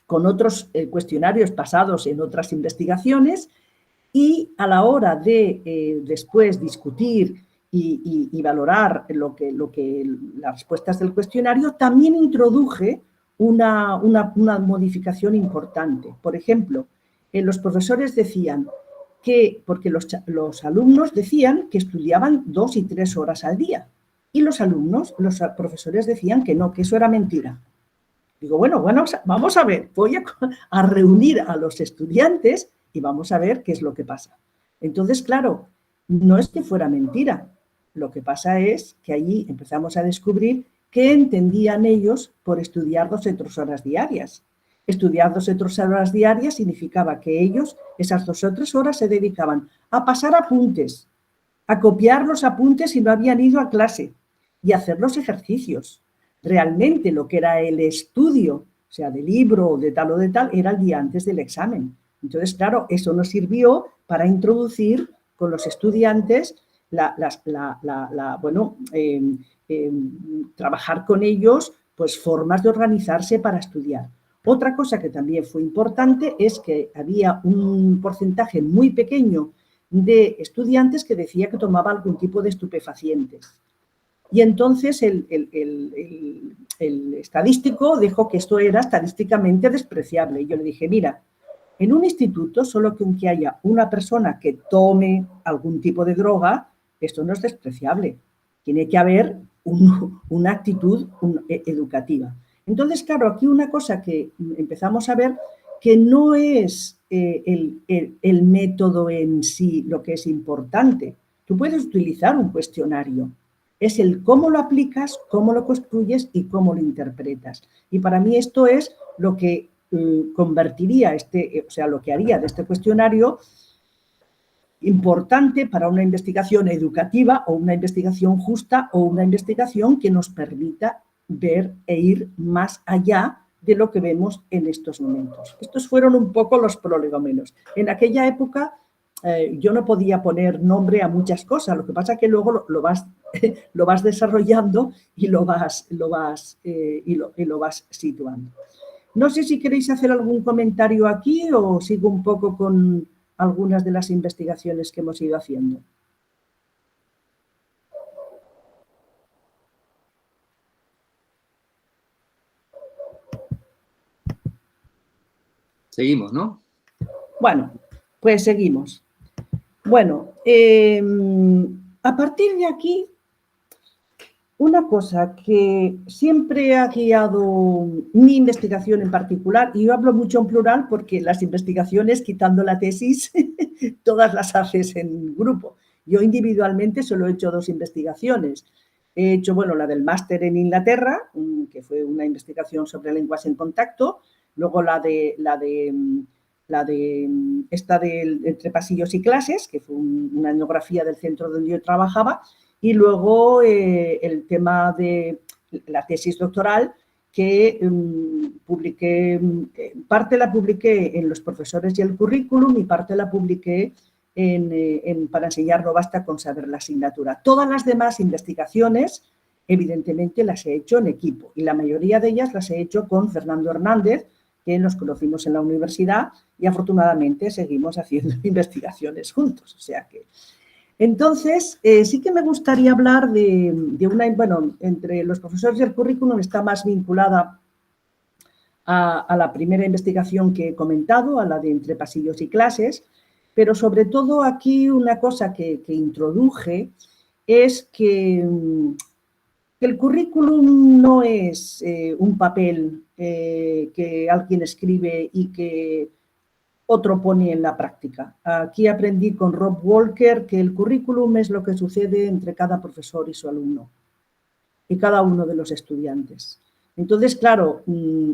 [SPEAKER 3] con otros cuestionarios basados en otras investigaciones, y a la hora de después discutir y valorar las respuestas del cuestionario, también introduje una modificación importante. Por ejemplo, los profesores decían porque los alumnos decían que estudiaban 2 y 3 horas al día, y los profesores decían que no, que eso era mentira. Digo, bueno, vamos a ver, voy a reunir a los estudiantes y vamos a ver qué es lo que pasa. Entonces, claro, no es que fuera mentira. Lo que pasa es que allí empezamos a descubrir qué entendían ellos por estudiar 2 o 3 horas diarias. Estudiar 2 o 3 horas diarias significaba que ellos, esas 2 o 3 horas, se dedicaban a pasar apuntes, a copiar los apuntes si no habían ido a clase y a hacer los ejercicios. Realmente lo que era el estudio, o sea, de libro o de tal, era el día antes del examen. Entonces, claro, eso nos sirvió para introducir con los estudiantes trabajar con ellos pues formas de organizarse para estudiar. Otra cosa que también fue importante es que había un porcentaje muy pequeño de estudiantes que decía que tomaba algún tipo de estupefacientes. Y entonces el estadístico dijo que esto era estadísticamente despreciable. Y yo le dije, mira, en un instituto, solo que aunque haya una persona que tome algún tipo de droga, esto no es despreciable. Tiene que haber una actitud educativa. Entonces, claro, aquí una cosa que empezamos a ver que no es el método en sí lo que es importante. Tú puedes utilizar un cuestionario. Es el cómo lo aplicas, cómo lo construyes y cómo lo interpretas. Y para mí esto es lo que convertiría lo que haría de este cuestionario importante para una investigación educativa o una investigación justa o una investigación que nos permita ver e ir más allá de lo que vemos en estos momentos. Estos fueron un poco los prolegómenos. En aquella época yo no podía poner nombre a muchas cosas, lo que pasa es que luego lo vas desarrollando y lo vas situando. No sé si queréis hacer algún comentario aquí o sigo un poco con algunas de las investigaciones que hemos ido haciendo.
[SPEAKER 1] Seguimos, ¿no?
[SPEAKER 3] Bueno, pues seguimos. Bueno, a partir de aquí, una cosa que siempre ha guiado mi investigación en particular, y yo hablo mucho en plural porque las investigaciones, quitando la tesis, todas las haces en grupo. Yo individualmente solo he hecho 2 investigaciones. He hecho, bueno, la del máster en Inglaterra, que fue una investigación sobre lenguas en contacto, luego esta de entre pasillos y clases, que fue una etnografía del centro donde yo trabajaba, y luego el tema de la tesis doctoral, que publiqué, parte la publiqué en Los profesores y el currículum y parte la publiqué Para enseñar no basta con saber la asignatura. Todas las demás investigaciones, evidentemente, las he hecho en equipo y la mayoría de ellas las he hecho con Fernando Hernández, que nos conocimos en la universidad y afortunadamente seguimos haciendo investigaciones juntos. O sea que, entonces, sí que me gustaría hablar de una, bueno, entre Los profesores y el currículum está más vinculada a la primera investigación que he comentado, a la de Entre pasillos y clases, pero sobre todo aquí una cosa que introduje es que el currículum no es un papel que alguien escribe y que otro pone en la práctica. Aquí aprendí con Rob Walker que el currículum es lo que sucede entre cada profesor y su alumno y cada uno de los estudiantes. Entonces, claro,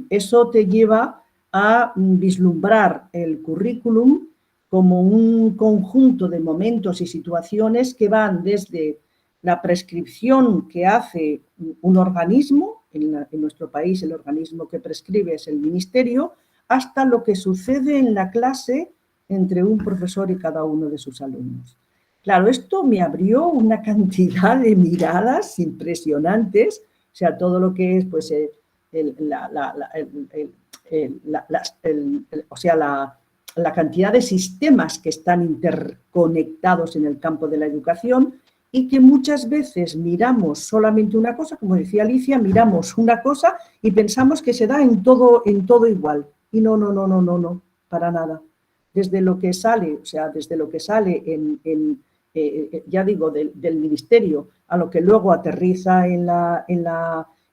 [SPEAKER 3] eso te lleva a vislumbrar el currículum como un conjunto de momentos y situaciones que van desde la prescripción que hace un organismo, en nuestro país el organismo que prescribe es el ministerio, hasta lo que sucede en la clase entre un profesor y cada uno de sus alumnos. Claro, esto me abrió una cantidad de miradas impresionantes, o sea, todo lo que es, pues, la cantidad de sistemas que están interconectados en el campo de la educación y que muchas veces miramos solamente una cosa, como decía Alicia, miramos una cosa y pensamos que se da en todo igual. Y no, para nada. Desde lo que sale, o sea, desde lo que sale ya digo, del ministerio a lo que luego aterriza en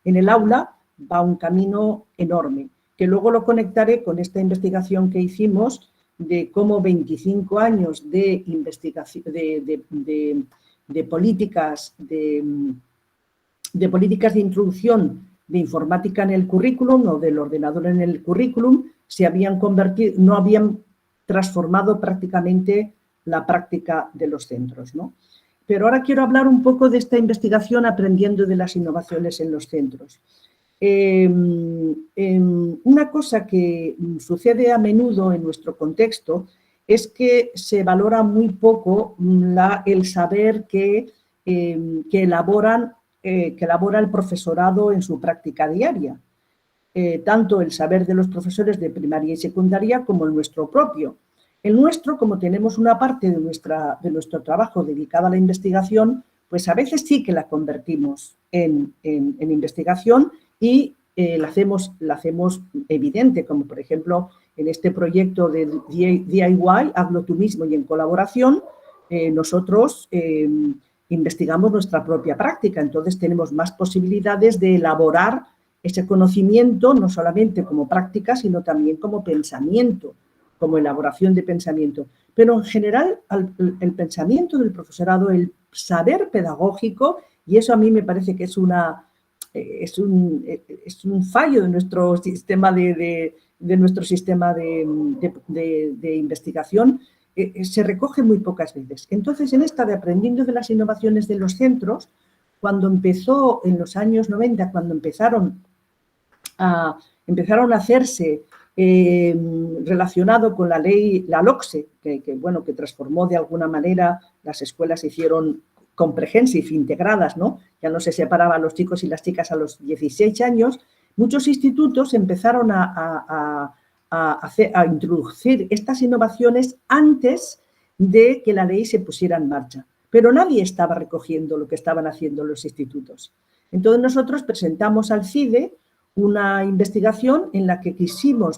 [SPEAKER 3] el aula, va un camino enorme, que luego lo conectaré con esta investigación que hicimos de cómo 25 años de investigación, de políticas de introducción de informática en el currículum o del ordenador en el currículum se habían convertido, no habían transformado prácticamente la práctica de los centros, ¿no? Pero ahora quiero hablar un poco de esta investigación aprendiendo de las innovaciones en los centros. Una cosa que sucede a menudo en nuestro contexto es que se valora muy poco el saber que elabora el profesorado en su práctica diaria. Tanto el saber de los profesores de primaria y secundaria como el nuestro propio. El nuestro, como tenemos una parte de nuestro trabajo dedicada a la investigación, pues a veces sí que la convertimos en investigación y la hacemos evidente, como por ejemplo en este proyecto de DIY, hazlo tú mismo y en colaboración, nosotros investigamos nuestra propia práctica, entonces tenemos más posibilidades de elaborar ese conocimiento no solamente como práctica, sino también como pensamiento, como elaboración de pensamiento. Pero en general el pensamiento del profesorado, el saber pedagógico, y eso a mí me parece que es un fallo de nuestro sistema de investigación, se recoge muy pocas veces. Entonces, en esta de aprendiendo de las innovaciones de los centros, cuando empezó en los años 90, cuando empezaron a hacerse relacionado con la ley, la LOCSE, que transformó de alguna manera, las escuelas se hicieron comprehensive, integradas, ¿no? Ya no se separaban los chicos y las chicas a los 16 años, muchos institutos empezaron a introducir estas innovaciones antes de que la ley se pusiera en marcha. Pero nadie estaba recogiendo lo que estaban haciendo los institutos. Entonces nosotros presentamos al CIDE una investigación en la que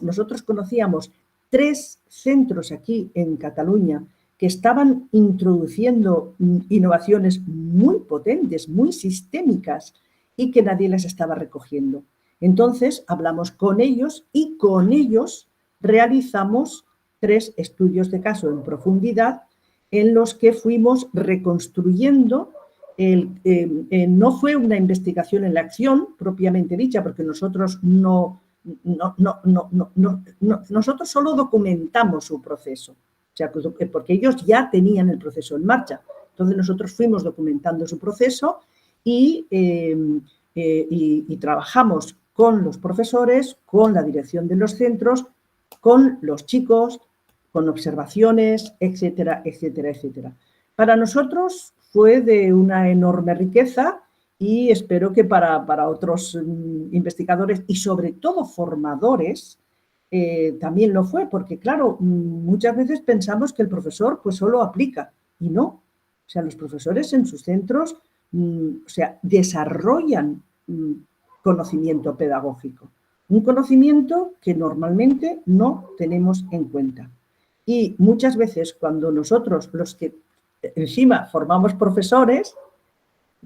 [SPEAKER 3] nosotros conocíamos 3 centros aquí en Cataluña que estaban introduciendo innovaciones muy potentes, muy sistémicas y que nadie las estaba recogiendo. Entonces hablamos con ellos y con ellos realizamos 3 estudios de caso en profundidad en los que fuimos reconstruyendo. No fue una investigación en la acción propiamente dicha, porque nosotros nosotros solo documentamos su proceso, o sea, porque ellos ya tenían el proceso en marcha. Entonces nosotros fuimos documentando su proceso y trabajamos con los profesores, con la dirección de los centros, con los chicos, con observaciones, etcétera, etcétera, etcétera. Para nosotros fue de una enorme riqueza y espero que para otros investigadores y sobre todo formadores también lo fue, porque claro, muchas veces pensamos que el profesor pues solo aplica y no. O sea, los profesores en sus centros o sea, desarrollan conocimiento pedagógico, un conocimiento que normalmente no tenemos en cuenta. Y muchas veces cuando nosotros, los que encima formamos profesores,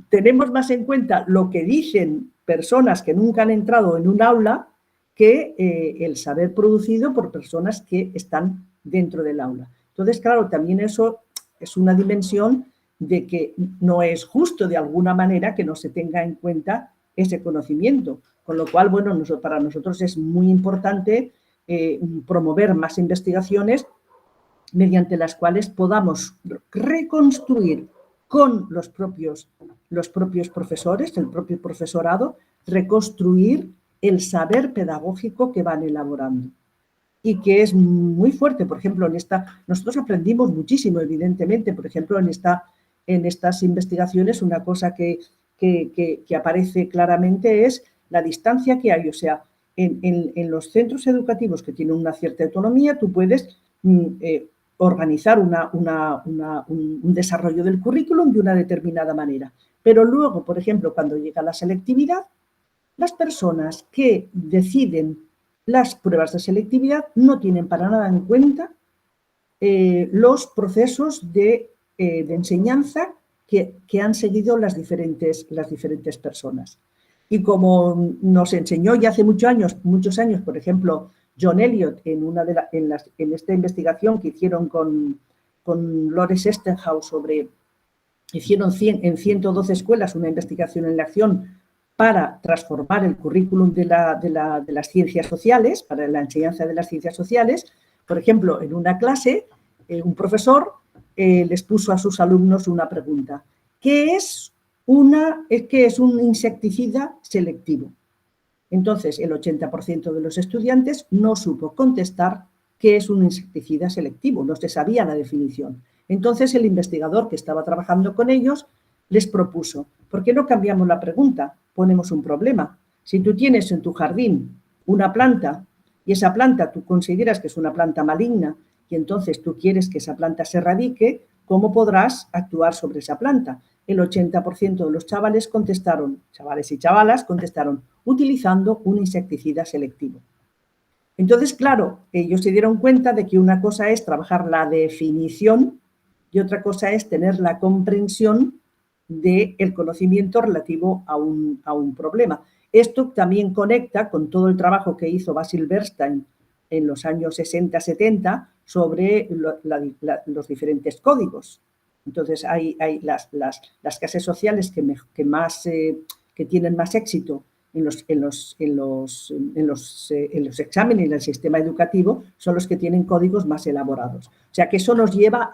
[SPEAKER 3] tenemos más en cuenta lo que dicen personas que nunca han entrado en un aula que el saber producido por personas que están dentro del aula. Entonces, claro, también eso es una dimensión de que no es justo de alguna manera que no se tenga en cuenta ese conocimiento. Con lo cual, bueno, para nosotros es muy importante promover más investigaciones mediante las cuales podamos reconstruir con los propios profesores, el propio profesorado, reconstruir el saber pedagógico que van elaborando. Y que es muy fuerte, por ejemplo, nosotros aprendimos muchísimo, evidentemente, por ejemplo, en estas investigaciones una cosa que aparece claramente es la distancia que hay, o sea, en los centros educativos que tienen una cierta autonomía, tú puedes organizar un desarrollo del currículum de una determinada manera. Pero luego, por ejemplo, cuando llega la selectividad, las personas que deciden las pruebas de selectividad no tienen para nada en cuenta los procesos de enseñanza que han seguido las diferentes personas. Y como nos enseñó ya hace muchos años, por ejemplo, John Elliott en esta investigación que hicieron con Lawrence Estenhouse hicieron en 112 escuelas una investigación en la acción para transformar el currículum de las ciencias sociales, para la enseñanza de las ciencias sociales. Por ejemplo, en una clase, un profesor les puso a sus alumnos una pregunta. ¿Qué es un insecticida selectivo? Entonces, el 80% de los estudiantes no supo contestar qué es un insecticida selectivo, no se sabía la definición. Entonces, el investigador que estaba trabajando con ellos les propuso, ¿por qué no cambiamos la pregunta? Ponemos un problema. Si tú tienes en tu jardín una planta y esa planta tú consideras que es una planta maligna y entonces tú quieres que esa planta se erradique, ¿cómo podrás actuar sobre esa planta? El 80% de los chavales y chavalas contestaron utilizando un insecticida selectivo. Entonces, claro, ellos se dieron cuenta de que una cosa es trabajar la definición y otra cosa es tener la comprensión del conocimiento relativo a un problema. Esto también conecta con todo el trabajo que hizo Basil Bernstein en los años 60-70 sobre los diferentes códigos. Entonces, hay las clases sociales que tienen más éxito en los exámenes en el sistema educativo son los que tienen códigos más elaborados. O sea, que eso nos lleva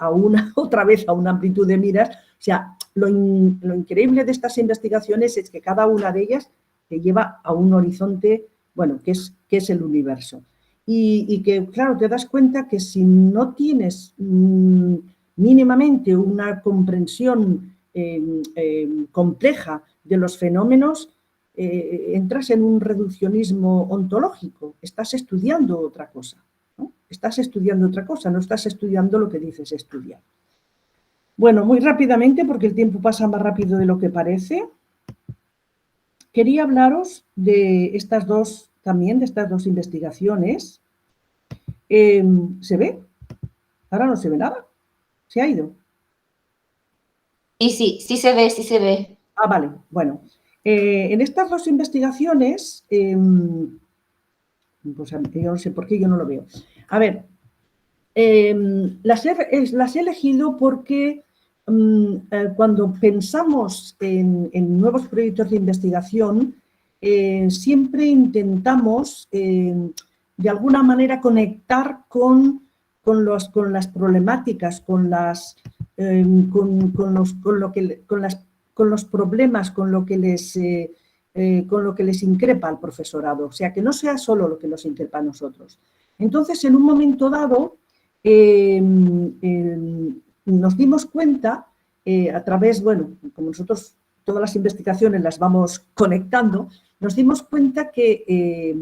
[SPEAKER 3] otra vez a una amplitud de miras. O sea, lo increíble de estas investigaciones es que cada una de ellas te lleva a un horizonte, bueno, que es el universo. Y que, claro, te das cuenta que si no tienes mínimamente una comprensión compleja de los fenómenos, entras en un reduccionismo ontológico, estás estudiando otra cosa, ¿no? Estás estudiando otra cosa, no estás estudiando lo que dices estudiar. Bueno, muy rápidamente, porque el tiempo pasa más rápido de lo que parece, quería hablaros de estas dos investigaciones. ¿Se ve? Ahora no se ve nada. ¿Se ha ido?
[SPEAKER 7] Sí se ve, sí se ve.
[SPEAKER 3] Ah, vale, bueno. En estas dos investigaciones, pues yo no sé por qué yo no lo veo. A ver, las he elegido porque cuando pensamos en nuevos proyectos de investigación, siempre intentamos de alguna manera conectar con las problemáticas, con los problemas, con lo que con lo que les increpa al profesorado, o sea, que no sea solo lo que nos increpa a nosotros. Entonces, en un momento dado, nos dimos cuenta, a través, bueno, como nosotros todas las investigaciones las vamos conectando, nos dimos cuenta que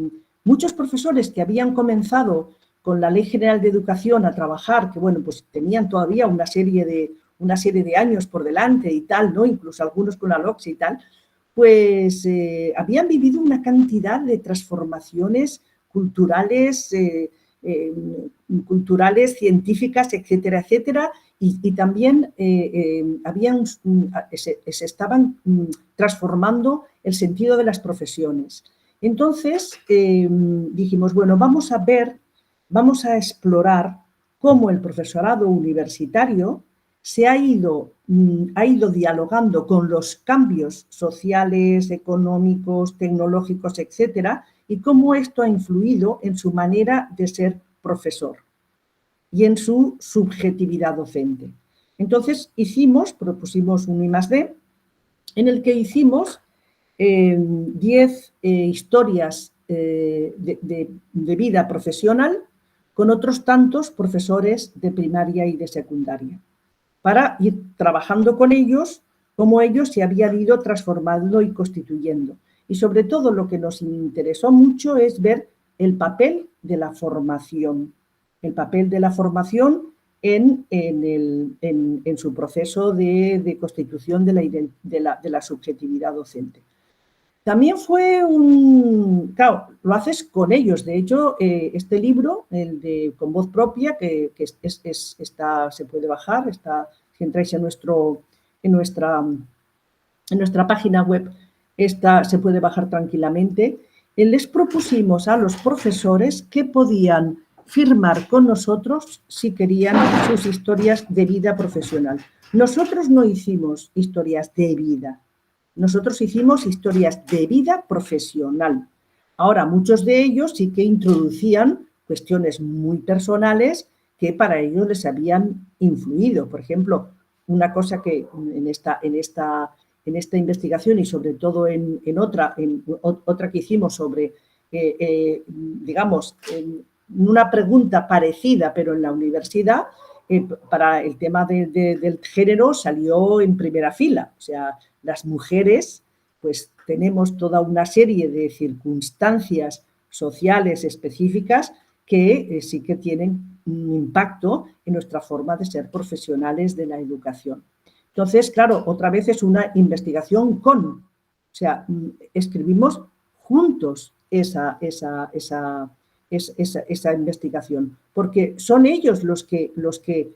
[SPEAKER 3] muchos profesores que habían comenzado con la Ley General de Educación a trabajar, que bueno, pues tenían todavía una serie de años por delante y tal, ¿no? Incluso algunos con la LOCSE y tal, pues habían vivido una cantidad de transformaciones culturales, científicas, etcétera, etcétera, y también se estaban transformando el sentido de las profesiones. Entonces dijimos, bueno, vamos a explorar cómo el profesorado universitario se ha ido dialogando con los cambios sociales, económicos, tecnológicos, etcétera, y cómo esto ha influido en su manera de ser profesor y en su subjetividad docente. Entonces propusimos un I+D, en el que hicimos 10 historias de vida profesional con otros tantos profesores de primaria y de secundaria, para ir trabajando con ellos, cómo ellos se habían ido transformando y constituyendo. Y sobre todo lo que nos interesó mucho es ver el papel de la formación, en su proceso de constitución de la subjetividad docente. También fue claro, lo haces con ellos. De hecho, este libro, el de Con Voz Propia, que se puede bajar, si entráis en nuestra página web, se puede bajar tranquilamente. Les propusimos a los profesores que podían firmar con nosotros si querían sus historias de vida profesional. Nosotros no hicimos historias de vida. Nosotros hicimos historias de vida profesional. Ahora, muchos de ellos sí que introducían cuestiones muy personales que para ellos les habían influido. Por ejemplo, una cosa que en esta investigación y sobre todo en otra que hicimos sobre, digamos, una pregunta parecida pero en la universidad, para el tema del género salió en primera fila. O sea, las mujeres, pues tenemos toda una serie de circunstancias sociales específicas que sí que tienen un impacto en nuestra forma de ser profesionales de la educación. Entonces, claro, otra vez es una investigación o sea, escribimos juntos esa investigación, porque son ellos los que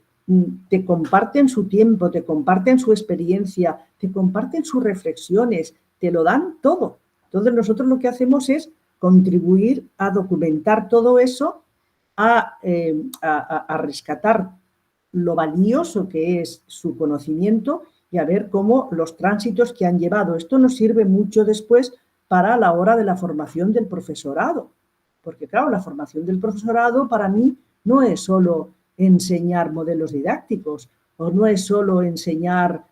[SPEAKER 3] te comparten su tiempo, te comparten su experiencia, te comparten sus reflexiones, te lo dan todo. Entonces nosotros lo que hacemos es contribuir a documentar todo eso, a rescatar lo valioso que es su conocimiento y a ver cómo los tránsitos que han llevado. Esto nos sirve mucho después para la hora de la formación del profesorado, porque claro, la formación del profesorado para mí no es solo enseñar modelos didácticos o no es solo enseñar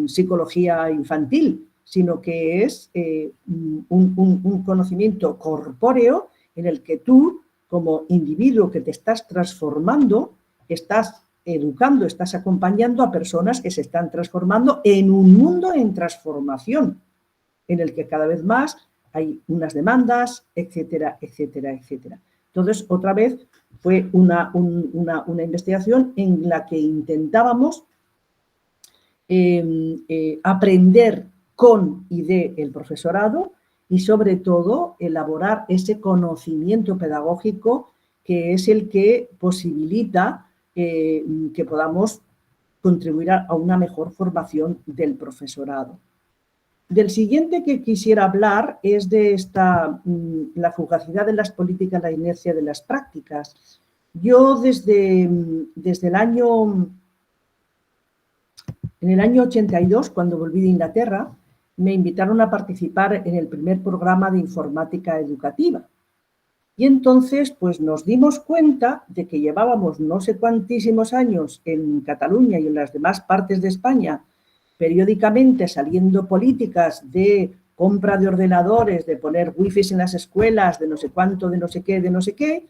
[SPEAKER 3] psicología infantil, sino que es un conocimiento corpóreo en el que tú, como individuo que te estás transformando, estás educando, estás acompañando a personas que se están transformando en un mundo en transformación, en el que cada vez más hay unas demandas, etcétera, etcétera, etcétera. Entonces, otra vez, fue una investigación en la que intentábamos aprender con y de el profesorado y, sobre todo, elaborar ese conocimiento pedagógico que es el que posibilita que podamos contribuir a una mejor formación del profesorado. Del siguiente que quisiera hablar es de la fugacidad de las políticas, la inercia de las prácticas. Yo en el año 82, cuando volví de Inglaterra, me invitaron a participar en el primer programa de informática educativa. Y entonces, pues nos dimos cuenta de que llevábamos no sé cuantísimos años en Cataluña y en las demás partes de España periódicamente saliendo políticas de compra de ordenadores, de poner wifis en las escuelas, de no sé cuánto, de no sé qué, de no sé qué,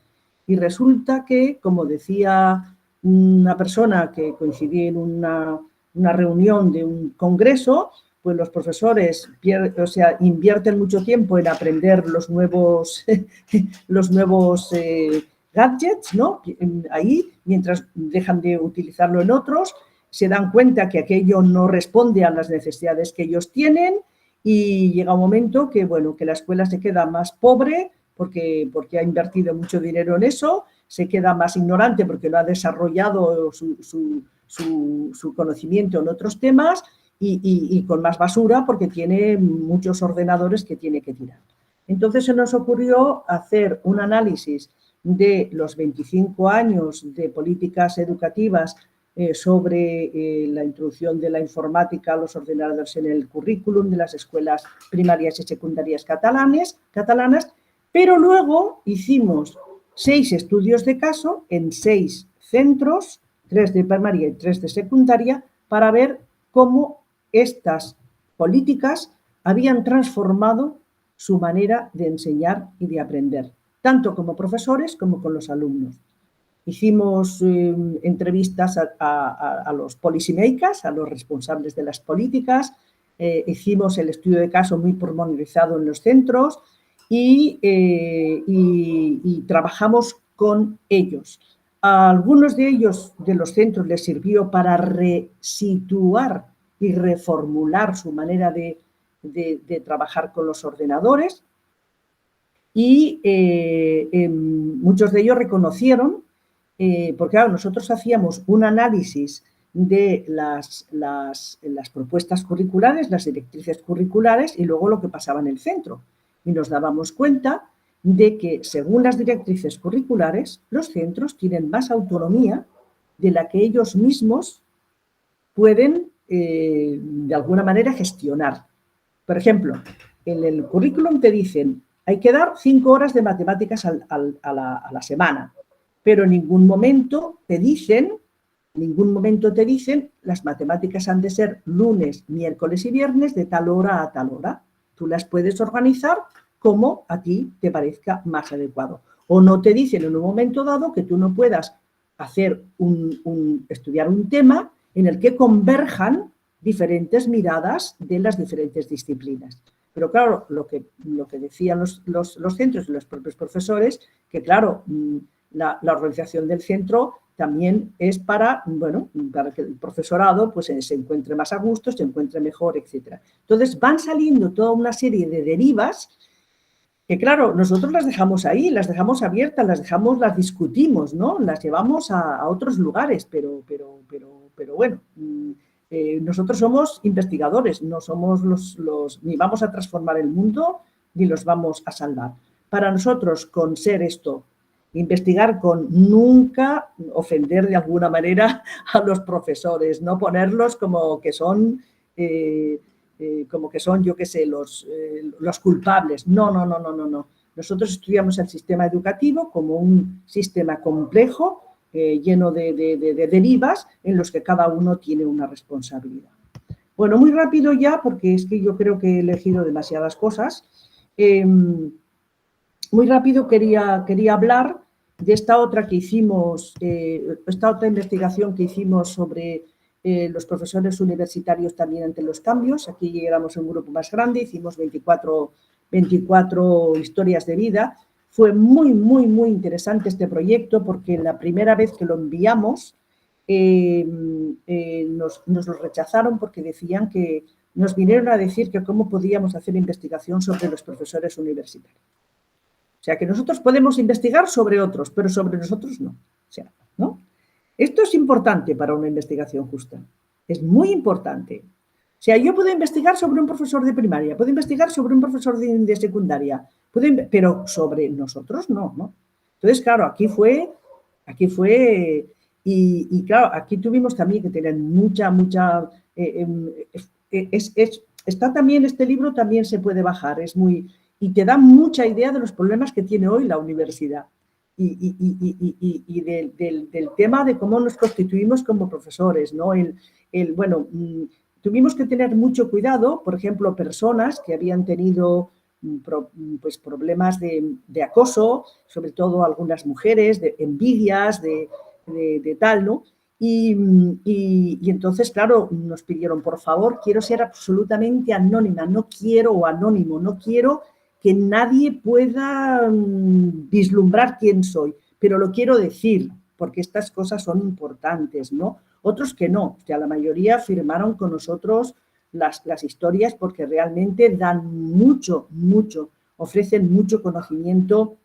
[SPEAKER 3] y resulta que, como decía una persona que coincidí en una reunión de un congreso, pues los profesores invierten mucho tiempo en aprender los nuevos gadgets, ¿no? Ahí, mientras dejan de utilizarlo en otros, se dan cuenta que aquello no responde a las necesidades que ellos tienen y llega un momento que, bueno, que la escuela se queda más pobre porque ha invertido mucho dinero en eso, se queda más ignorante porque no ha desarrollado su conocimiento en otros temas y con más basura porque tiene muchos ordenadores que tiene que tirar. Entonces se nos ocurrió hacer un análisis de los 25 años de políticas educativas sobre la introducción de la informática a los ordenadores en el currículum de las escuelas primarias y secundarias catalanas, pero luego hicimos 6 estudios de caso en 6 centros, 3 de primaria y 3 de secundaria, para ver cómo estas políticas habían transformado su manera de enseñar y de aprender, tanto como profesores como con los alumnos. Hicimos entrevistas a los policymakers, a los responsables de las políticas, hicimos el estudio de caso muy pormenorizado en los centros y trabajamos con ellos. A algunos de ellos, de los centros, les sirvió para resituar y reformular su manera de trabajar con los ordenadores y muchos de ellos reconocieron, porque claro, nosotros hacíamos un análisis de las propuestas curriculares, las directrices curriculares y luego lo que pasaba en el centro. Y nos dábamos cuenta de que, según las directrices curriculares, los centros tienen más autonomía de la que ellos mismos pueden, de alguna manera, gestionar. Por ejemplo, en el currículum te dicen, hay que dar 5 horas de matemáticas a la semana, pero en ningún momento te dicen, las matemáticas han de ser lunes, miércoles y viernes de tal hora a tal hora. Tú las puedes organizar como a ti te parezca más adecuado. O no te dicen en un momento dado que tú no puedas hacer estudiar un tema en el que converjan diferentes miradas de las diferentes disciplinas. Pero claro, lo que decían los centros y los propios profesores, que claro, la organización del centro también es para que el profesorado pues, se encuentre más a gusto, se encuentre mejor, etc. Entonces van saliendo toda una serie de derivas que claro, nosotros las dejamos ahí, las dejamos abiertas, las discutimos, ¿no? Las llevamos a otros lugares, pero bueno, nosotros somos investigadores, no somos ni vamos a transformar el mundo, ni los vamos a salvar. Para nosotros, con ser esto, investigar con nunca ofender de alguna manera a los profesores, no ponerlos como que son... yo qué sé, los culpables. No. Nosotros estudiamos el sistema educativo como un sistema complejo, lleno de derivas, en los que cada uno tiene una responsabilidad. Bueno, muy rápido ya, porque es que yo creo que he elegido demasiadas cosas. Muy rápido quería hablar de esta otra que hicimos, esta otra investigación que hicimos sobre los profesores universitarios también ante los cambios. Aquí éramos un grupo más grande, hicimos 24 historias de vida. Fue muy interesante este proyecto porque la primera vez que lo enviamos nos lo rechazaron porque decían que nos vinieron a decir que cómo podíamos hacer investigación sobre los profesores universitarios. O sea, que nosotros podemos investigar sobre otros, pero sobre nosotros no. O sea, ¿no? Esto es importante para una investigación justa. Es muy importante. O sea, yo puedo investigar sobre un profesor de primaria, puedo investigar sobre un profesor de secundaria, pero sobre nosotros no. Entonces, claro, aquí fue y claro, aquí tuvimos también que tener mucha está también, este libro también se puede bajar, y te da mucha idea de los problemas que tiene hoy la universidad. Y del tema de cómo nos constituimos como profesores, ¿no? tuvimos que tener mucho cuidado, por ejemplo, personas que habían tenido pues, problemas de acoso, sobre todo algunas mujeres, de envidias, de tal, ¿no? Y entonces, claro, nos pidieron, por favor, quiero ser absolutamente anónima, no quiero, o anónimo, no quiero que nadie pueda vislumbrar quién soy, pero lo quiero decir, porque estas cosas son importantes, ¿no? Otros que no, o sea, la mayoría firmaron con nosotros las historias porque realmente dan mucho, ofrecen mucho conocimiento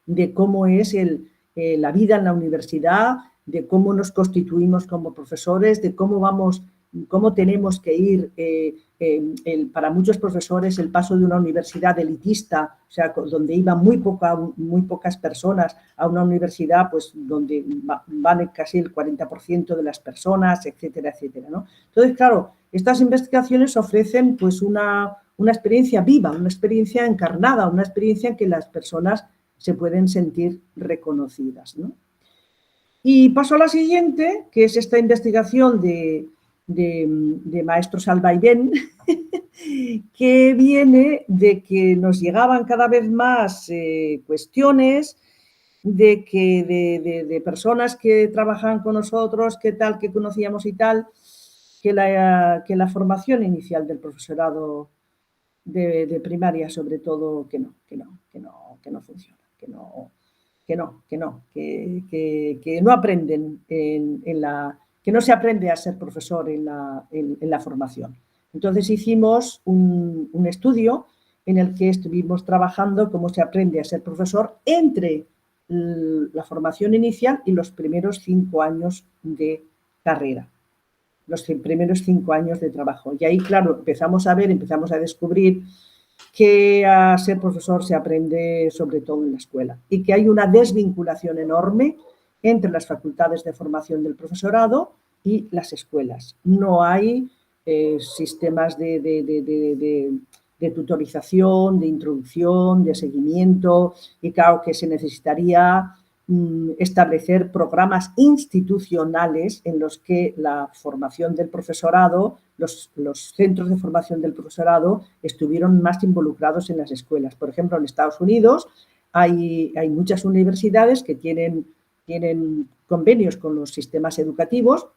[SPEAKER 3] de cómo es la vida en la universidad, de cómo nos constituimos como profesores, de cómo tenemos que ir, para muchos profesores, el paso de una universidad elitista, o sea, donde iban muy pocas personas, a una universidad pues, donde van casi el 40% de las personas, etcétera, etcétera, ¿no? Entonces, claro, estas investigaciones ofrecen pues, una experiencia viva, una experiencia encarnada, una experiencia en que las personas se pueden sentir reconocidas, ¿no? Y paso a la siguiente, que es esta investigación de Maestro Salvairén, que viene de que nos llegaban cada vez más cuestiones de personas que trabajan con nosotros, que conocíamos y tal, que la formación inicial del profesorado de primaria, sobre todo, que no funciona, que no aprenden que no se aprende a ser profesor en la formación. Entonces hicimos un estudio en el que estuvimos trabajando cómo se aprende a ser profesor entre la formación inicial y los primeros 5 años de carrera, los primeros 5 años de trabajo. Y ahí, claro, empezamos a descubrir que a ser profesor se aprende sobre todo en la escuela y que hay una desvinculación enorme entre las facultades de formación del profesorado y las escuelas. No hay sistemas de tutorización, de introducción, de seguimiento, y claro que se necesitaría establecer programas institucionales en los que la formación del profesorado, los centros de formación del profesorado estuvieron más involucrados en las escuelas. Por ejemplo, en Estados Unidos hay muchas universidades que tienen convenios con los sistemas educativos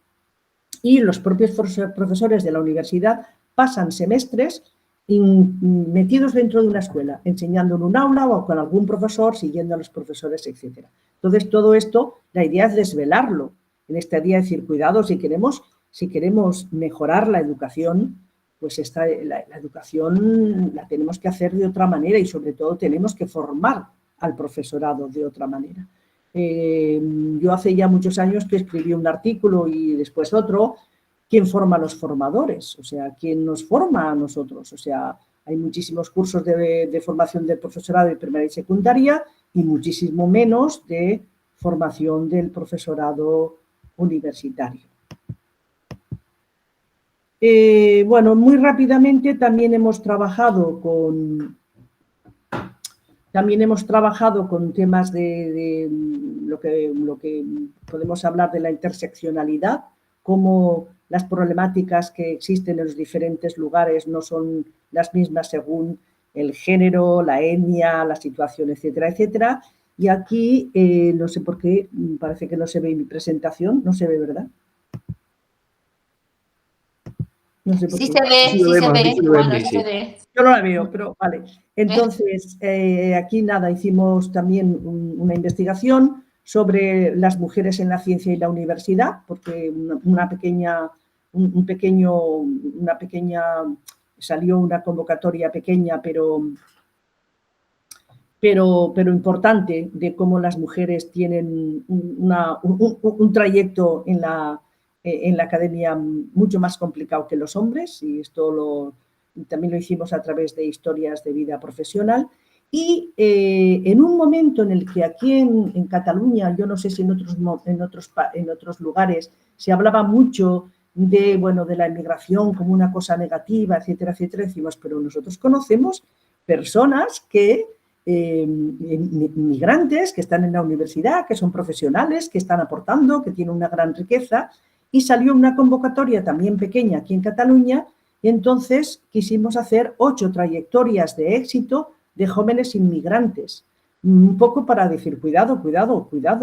[SPEAKER 3] y los propios profesores de la universidad pasan semestres metidos dentro de una escuela, enseñando en un aula o con algún profesor, siguiendo a los profesores, etc. Entonces, todo esto, la idea es desvelarlo. En esta idea decir, cuidado, si queremos mejorar la educación, pues la educación la tenemos que hacer de otra manera y sobre todo tenemos que formar al profesorado de otra manera. Yo hace ya muchos años que escribí un artículo y después otro. ¿Quién forma a los formadores? O sea, ¿quién nos forma a nosotros? O sea, hay muchísimos cursos de formación del profesorado de primaria y secundaria y muchísimo menos de formación del profesorado universitario. Bueno, muy rápidamente también hemos trabajado con temas de lo que podemos hablar de la interseccionalidad, cómo las problemáticas que existen en los diferentes lugares no son las mismas según el género, la etnia, la situación, etcétera, etcétera. Y aquí, no sé por qué, parece que no se ve mi presentación, no se ve, ¿verdad? No sé por
[SPEAKER 2] Sí
[SPEAKER 3] qué.
[SPEAKER 2] se ve, sí se ve.
[SPEAKER 3] Yo no la veo, pero vale. Entonces, aquí nada, hicimos también una investigación sobre las mujeres en la ciencia y la universidad, porque salió una convocatoria pequeña, pero importante, de cómo las mujeres tienen un trayecto en la academia mucho más complicado que los hombres, y esto también lo hicimos a través de historias de vida profesional. Y en un momento en el que aquí en Cataluña, yo no sé si en otros lugares, se hablaba mucho de la inmigración como una cosa negativa, etcétera, etcétera, decimos, pero nosotros conocemos personas inmigrantes que están en la universidad, que son profesionales, que están aportando, que tienen una gran riqueza y salió una convocatoria también pequeña aquí en Cataluña y entonces quisimos hacer 8 trayectorias de éxito de jóvenes inmigrantes. Un poco para decir, cuidado,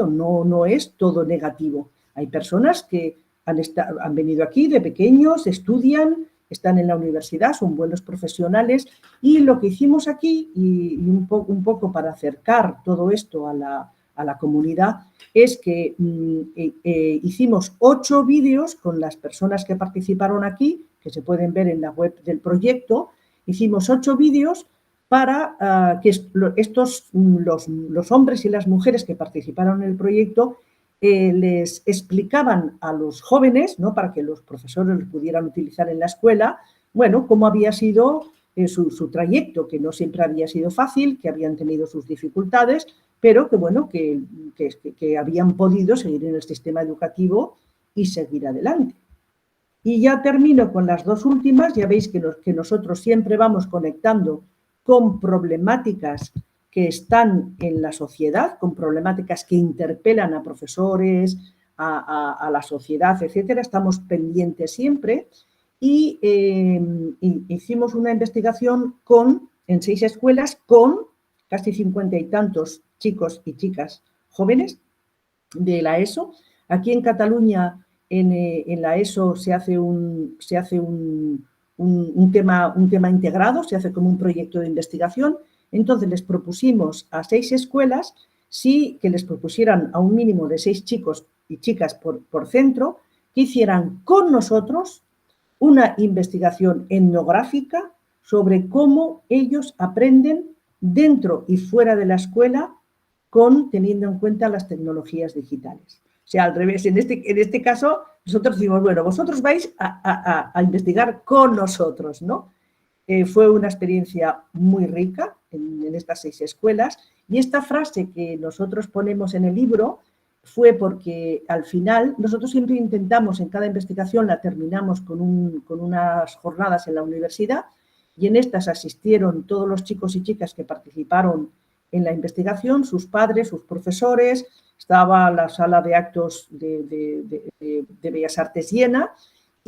[SPEAKER 3] no es todo negativo. Hay personas que han venido aquí de pequeños, estudian, están en la universidad, son buenos profesionales y lo que hicimos aquí, y un poco para acercar todo esto a la comunidad, es que hicimos 8 vídeos con las personas que participaron aquí, que se pueden ver en la web del proyecto. Hicimos 8 vídeos para que los hombres y las mujeres que participaron en el proyecto les explicaban a los jóvenes, ¿no?, para que los profesores los pudieran utilizar en la escuela, bueno, cómo había sido su trayecto, que no siempre había sido fácil, que habían tenido sus dificultades, pero que, bueno, que habían podido seguir en el sistema educativo y seguir adelante. Y ya termino con las 2 últimas. Ya veis que nosotros siempre vamos conectando con problemáticas que están en la sociedad, con problemáticas que interpelan a profesores, a la sociedad, etcétera. Estamos pendientes siempre y hicimos una investigación en 6 escuelas con casi 50 y tantos chicos y chicas jóvenes de la ESO. Aquí en Cataluña, en la ESO, se hace un tema integrado, se hace como un proyecto de investigación. Entonces les propusimos a 6 escuelas que les propusieran a un mínimo de 6 chicos y chicas por centro, que hicieran con nosotros una investigación etnográfica sobre cómo ellos aprenden dentro y fuera de la escuela teniendo en cuenta las tecnologías digitales. O sea, al revés, en este caso nosotros decimos, bueno, vosotros vais a investigar con nosotros, ¿no? Fue una experiencia muy rica en estas 6 escuelas y esta frase que nosotros ponemos en el libro fue porque al final nosotros siempre intentamos, en cada investigación la terminamos con unas jornadas en la universidad y en estas asistieron todos los chicos y chicas que participaron en la investigación, sus padres, sus profesores, estaba la sala de actos de Bellas Artes llena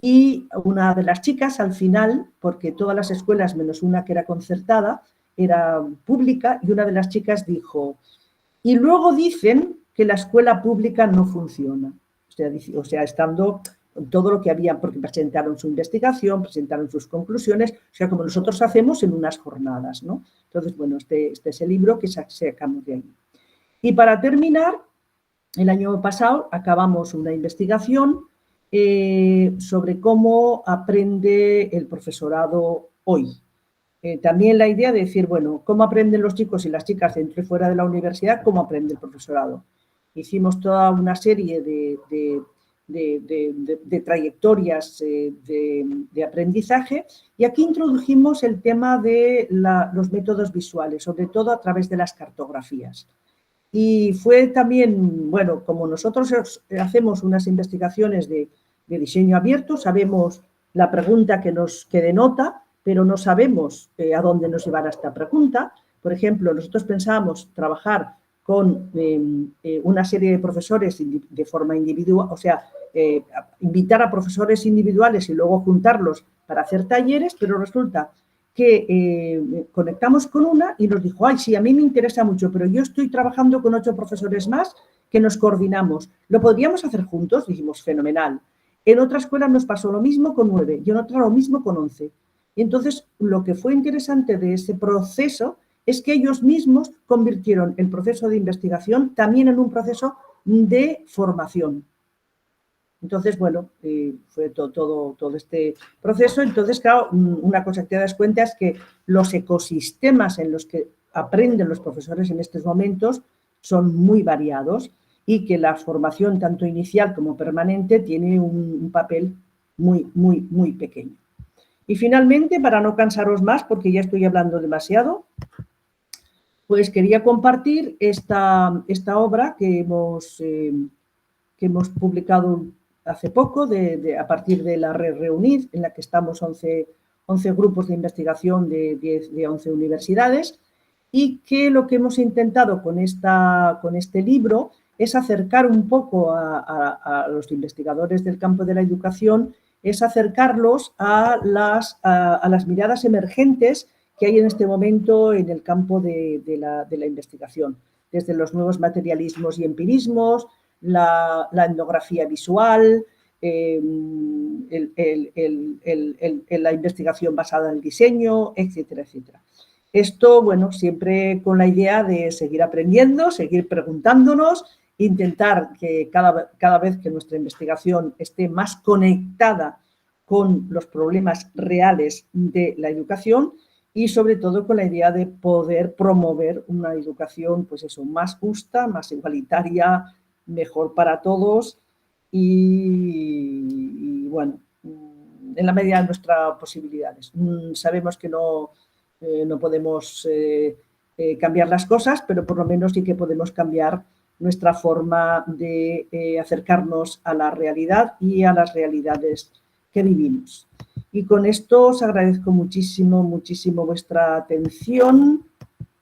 [SPEAKER 3] y una de las chicas al final, porque todas las escuelas menos una que era concertada, era pública, y una de las chicas dijo, y luego dicen que la escuela pública no funciona. O sea, estando todo lo que había, porque presentaron su investigación, presentaron sus conclusiones, o sea, como nosotros hacemos en unas jornadas, ¿no? Entonces, bueno, este es el libro que sacamos de ahí. Y para terminar, el año pasado acabamos una investigación sobre cómo aprende el profesorado hoy. También la idea de decir, bueno, ¿cómo aprenden los chicos y las chicas dentro y fuera de la universidad? ¿Cómo aprende el profesorado? Hicimos toda una serie de trayectorias de aprendizaje y aquí introdujimos el tema de los métodos visuales, sobre todo a través de las cartografías. Y fue también, bueno, como nosotros hacemos unas investigaciones de diseño abierto, sabemos la pregunta que denota, pero no sabemos a dónde nos llevará esta pregunta. Por ejemplo, nosotros pensábamos trabajar con una serie de profesores de forma individual, o sea, invitar a profesores individuales y luego juntarlos para hacer talleres, pero resulta que conectamos con una y nos dijo, ay, sí, a mí me interesa mucho, pero yo estoy trabajando con 8 profesores más que nos coordinamos. ¿Lo podríamos hacer juntos? Dijimos, fenomenal. En otra escuela nos pasó lo mismo con 9 y en otra lo mismo con 11. Y entonces, lo que fue interesante de ese proceso es que ellos mismos convirtieron el proceso de investigación también en un proceso de formación. Entonces, bueno, fue todo este proceso. Entonces, claro, una cosa que te das cuenta es que los ecosistemas en los que aprenden los profesores en estos momentos son muy variados y que la formación, tanto inicial como permanente, tiene un papel muy, muy, muy pequeño. Y finalmente, para no cansaros más, porque ya estoy hablando demasiado, pues quería compartir esta obra que hemos publicado hace poco a partir de la red Reunid, en la que estamos 11 grupos de investigación de 11 universidades y que lo que hemos intentado con este libro es acercar un poco a los investigadores del campo de la educación, es acercarlos a las miradas emergentes que hay en este momento en el campo de la investigación, desde los nuevos materialismos y empirismos, la etnografía visual, la investigación basada en el diseño, etcétera, etcétera. Esto, bueno, siempre con la idea de seguir aprendiendo, seguir preguntándonos, intentar que cada vez que nuestra investigación esté más conectada con los problemas reales de la educación y sobre todo con la idea de poder promover una educación, pues eso, más justa, más igualitaria, mejor para todos y bueno, en la medida de nuestras posibilidades. Sabemos que no podemos cambiar las cosas, pero por lo menos sí que podemos cambiar nuestra forma de acercarnos a la realidad y a las realidades que vivimos. Y con esto os agradezco muchísimo, muchísimo vuestra atención.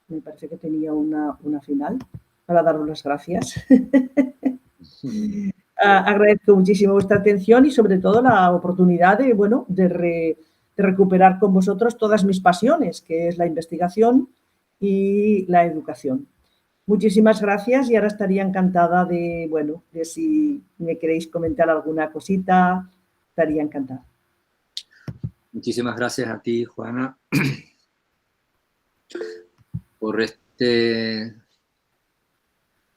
[SPEAKER 3] Me parece que tenía una final para daros las gracias. Agradezco muchísimo vuestra atención y sobre todo la oportunidad de, bueno, de recuperar con vosotros todas mis pasiones, que es la investigación y la educación. Muchísimas gracias y ahora estaría encantada de, bueno, de si me queréis comentar alguna cosita, estaría encantada.
[SPEAKER 1] Muchísimas gracias a ti, Juana, por esta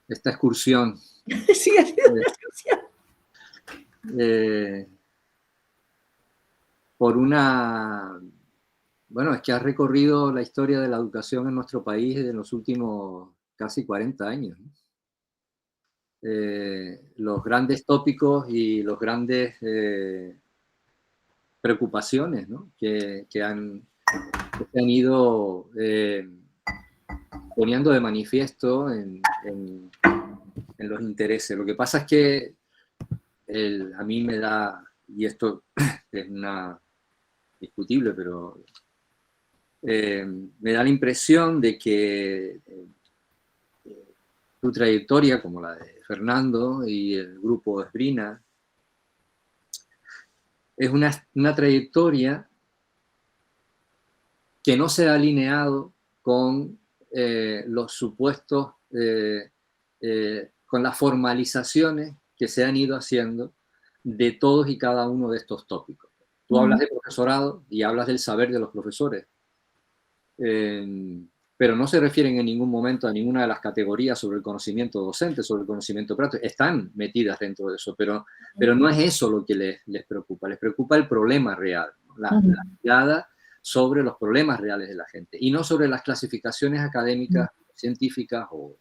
[SPEAKER 1] excursión.
[SPEAKER 3] Sí, ha sido una excursión.
[SPEAKER 1] Bueno, es que has recorrido la historia de la educación en nuestro país en los últimos casi 40 años. Los grandes tópicos y los grandes preocupaciones, ¿no? que se han ido poniendo de manifiesto en los intereses. Lo que pasa es que a mí me da, y esto es discutible, pero me da la impresión de que tu trayectoria, como la de Fernando y el grupo Esbrina, es una trayectoria que no se ha alineado con los supuestos, con las formalizaciones que se han ido haciendo de todos y cada uno de estos tópicos. Tú hablas de profesorado y hablas del saber de los profesores, pero no se refieren en ningún momento a ninguna de las categorías sobre el conocimiento docente, sobre el conocimiento práctico. Están metidas dentro de eso, pero no es eso lo que les preocupa. Les preocupa el problema real, la mirada sobre los problemas reales de la gente, y no sobre las clasificaciones académicas, científicas o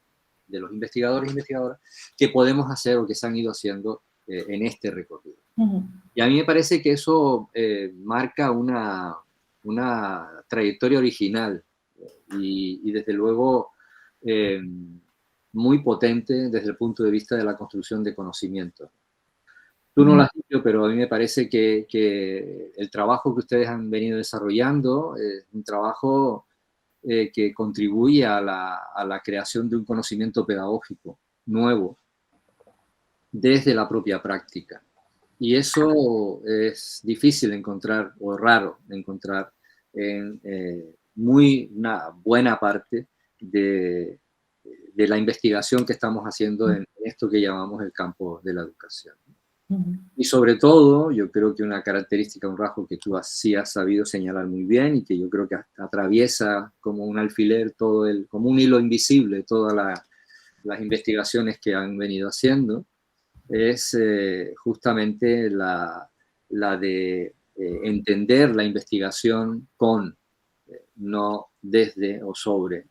[SPEAKER 1] de los investigadores e investigadoras que podemos hacer o que se han ido haciendo en este recorrido. Y a mí me parece que eso marca una trayectoria original y desde luego muy potente desde el punto de vista de la construcción de conocimiento. Tú no lo has dicho, pero a mí me parece que el trabajo que ustedes han venido desarrollando es un trabajo que contribuye a la creación de un conocimiento pedagógico nuevo desde la propia práctica. Y eso es difícil de encontrar, o raro de encontrar, en una buena parte de la investigación que estamos haciendo en esto que llamamos el campo de la educación. Y sobre todo, yo creo que una característica, un rasgo que tú sí has sabido señalar muy bien y que yo creo que atraviesa como un alfiler como un hilo invisible todas las investigaciones que han venido haciendo, es justamente la de entender la investigación no desde o sobre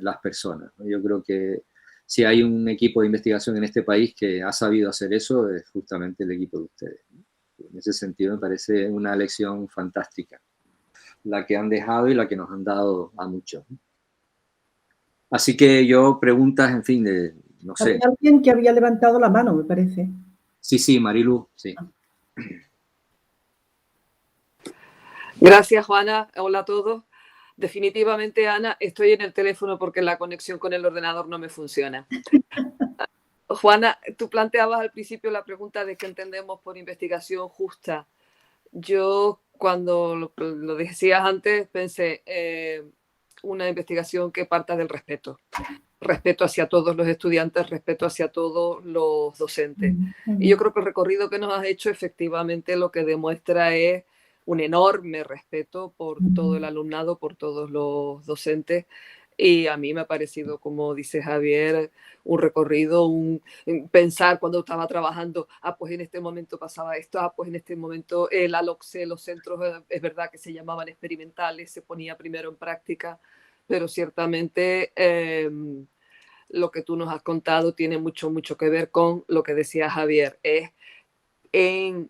[SPEAKER 1] las personas. Yo creo que si hay un equipo de investigación en este país que ha sabido hacer eso, es justamente el equipo de ustedes. En ese sentido me parece una lección fantástica, la que han dejado y la que nos han dado a muchos. Así que yo preguntas, en fin, no sé.
[SPEAKER 3] Había alguien que había levantado la mano, me parece.
[SPEAKER 1] Sí, Marilu, sí.
[SPEAKER 7] Gracias, Juana. Hola a todos. Definitivamente, Ana, estoy en el teléfono porque la conexión con el ordenador no me funciona. Juana, tú planteabas al principio la pregunta de qué entendemos por investigación justa. Yo, cuando lo decías antes, pensé una investigación que parta del respeto. Respeto hacia todos los estudiantes, respeto hacia todos los docentes. Y yo creo que el recorrido que nos has hecho efectivamente lo que demuestra es un enorme respeto por todo el alumnado, por todos los docentes. Y a mí me ha parecido, como dice Javier, un recorrido, pensar cuando estaba trabajando, pues en este momento pasaba esto, pues en este momento el ALOCSE, los centros, es verdad que se llamaban experimentales, se ponía primero en práctica, pero ciertamente lo que tú nos has contado tiene mucho que ver con lo que decía Javier,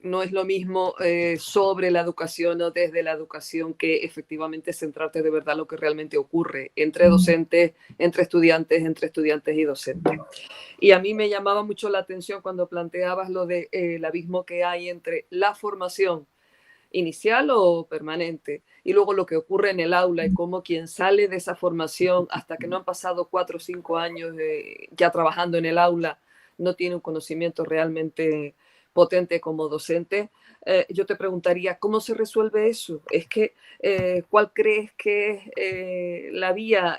[SPEAKER 7] no es lo mismo sobre la educación o desde la educación que efectivamente centrarte de verdad en lo que realmente ocurre entre docentes, entre estudiantes y docentes. Y a mí me llamaba mucho la atención cuando planteabas lo de el abismo que hay entre la formación inicial o permanente y luego lo que ocurre en el aula y cómo quien sale de esa formación hasta que no han pasado 4 o 5 años ya trabajando en el aula no tiene un conocimiento realmente potente como docente. Yo te preguntaría, ¿cómo se resuelve eso? Es que, ¿cuál crees que es la vía?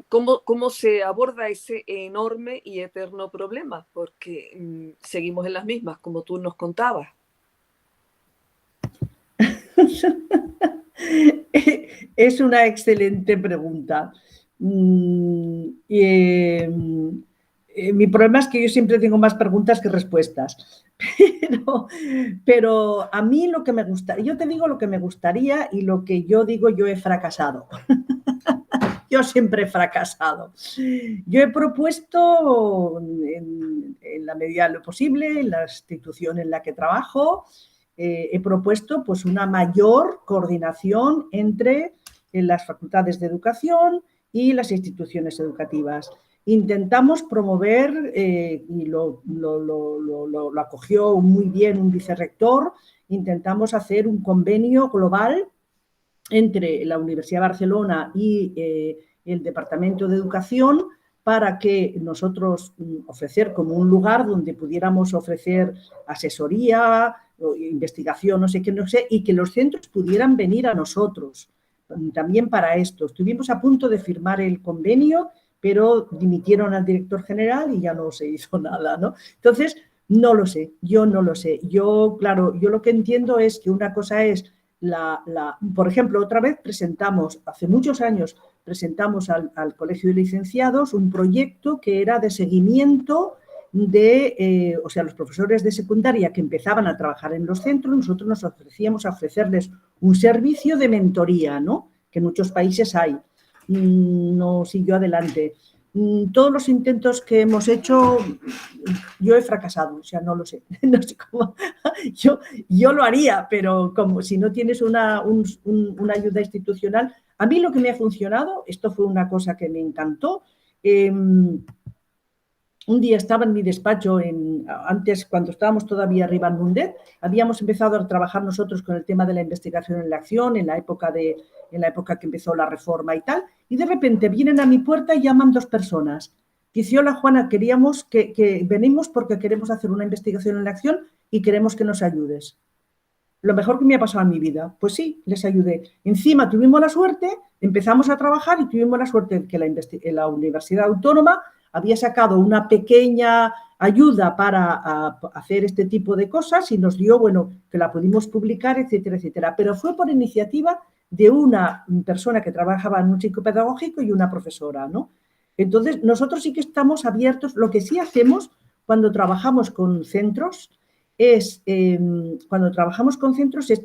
[SPEAKER 7] ¿Cómo se aborda ese enorme y eterno problema? Porque seguimos en las mismas, como tú nos contabas.
[SPEAKER 3] Es una excelente pregunta. Mi problema es que yo siempre tengo más preguntas que respuestas. Pero a mí lo que me gusta, yo te digo lo que me gustaría y lo que yo digo, yo he fracasado. Yo siempre he fracasado. Yo he propuesto, en la medida de lo posible, en la institución en la que trabajo, he propuesto pues, una mayor coordinación entre las facultades de educación y las instituciones educativas. Intentamos promover, y lo acogió muy bien un vicerrector, intentamos hacer un convenio global entre la Universidad de Barcelona y el Departamento de Educación para que nosotros ofrecer como un lugar donde pudiéramos ofrecer asesoría, investigación, no sé qué, no sé, y que los centros pudieran venir a nosotros también para esto. Estuvimos a punto de firmar el convenio, pero dimitieron al director general y ya no se hizo nada, ¿no? Entonces, no lo sé, yo no lo sé. Yo, claro, yo lo que entiendo es que una cosa es por ejemplo, otra vez presentamos, hace muchos años, presentamos al Colegio de Licenciados un proyecto que era de seguimiento de, o sea, los profesores de secundaria que empezaban a trabajar en los centros, nosotros nos ofrecíamos a ofrecerles un servicio de mentoría, ¿no? Que en muchos países hay. No siguió adelante. Todos los intentos que hemos hecho, yo he fracasado, o sea, no lo sé. No sé cómo. Yo lo haría, pero como si no tienes una ayuda institucional. A mí lo que me ha funcionado, esto fue una cosa que me encantó. Un día estaba en mi despacho, antes cuando estábamos todavía arriba en Mundet, habíamos empezado a trabajar nosotros con el tema de la investigación en la acción en la época que empezó la reforma y tal, y de repente vienen a mi puerta y llaman 2 personas. Dice, hola Juana, queríamos que venimos porque queremos hacer una investigación en la acción y queremos que nos ayudes. Lo mejor que me ha pasado en mi vida. Pues sí, les ayudé. Encima tuvimos la suerte, empezamos a trabajar y tuvimos la suerte de que la Universidad Autónoma había sacado una pequeña ayuda para hacer este tipo de cosas y nos dio, bueno, que la pudimos publicar, etcétera, etcétera. Pero fue por iniciativa de una persona que trabajaba en un ciclo pedagógico y una profesora, ¿no? Entonces, nosotros sí que estamos abiertos. Lo que sí hacemos cuando trabajamos con centros es que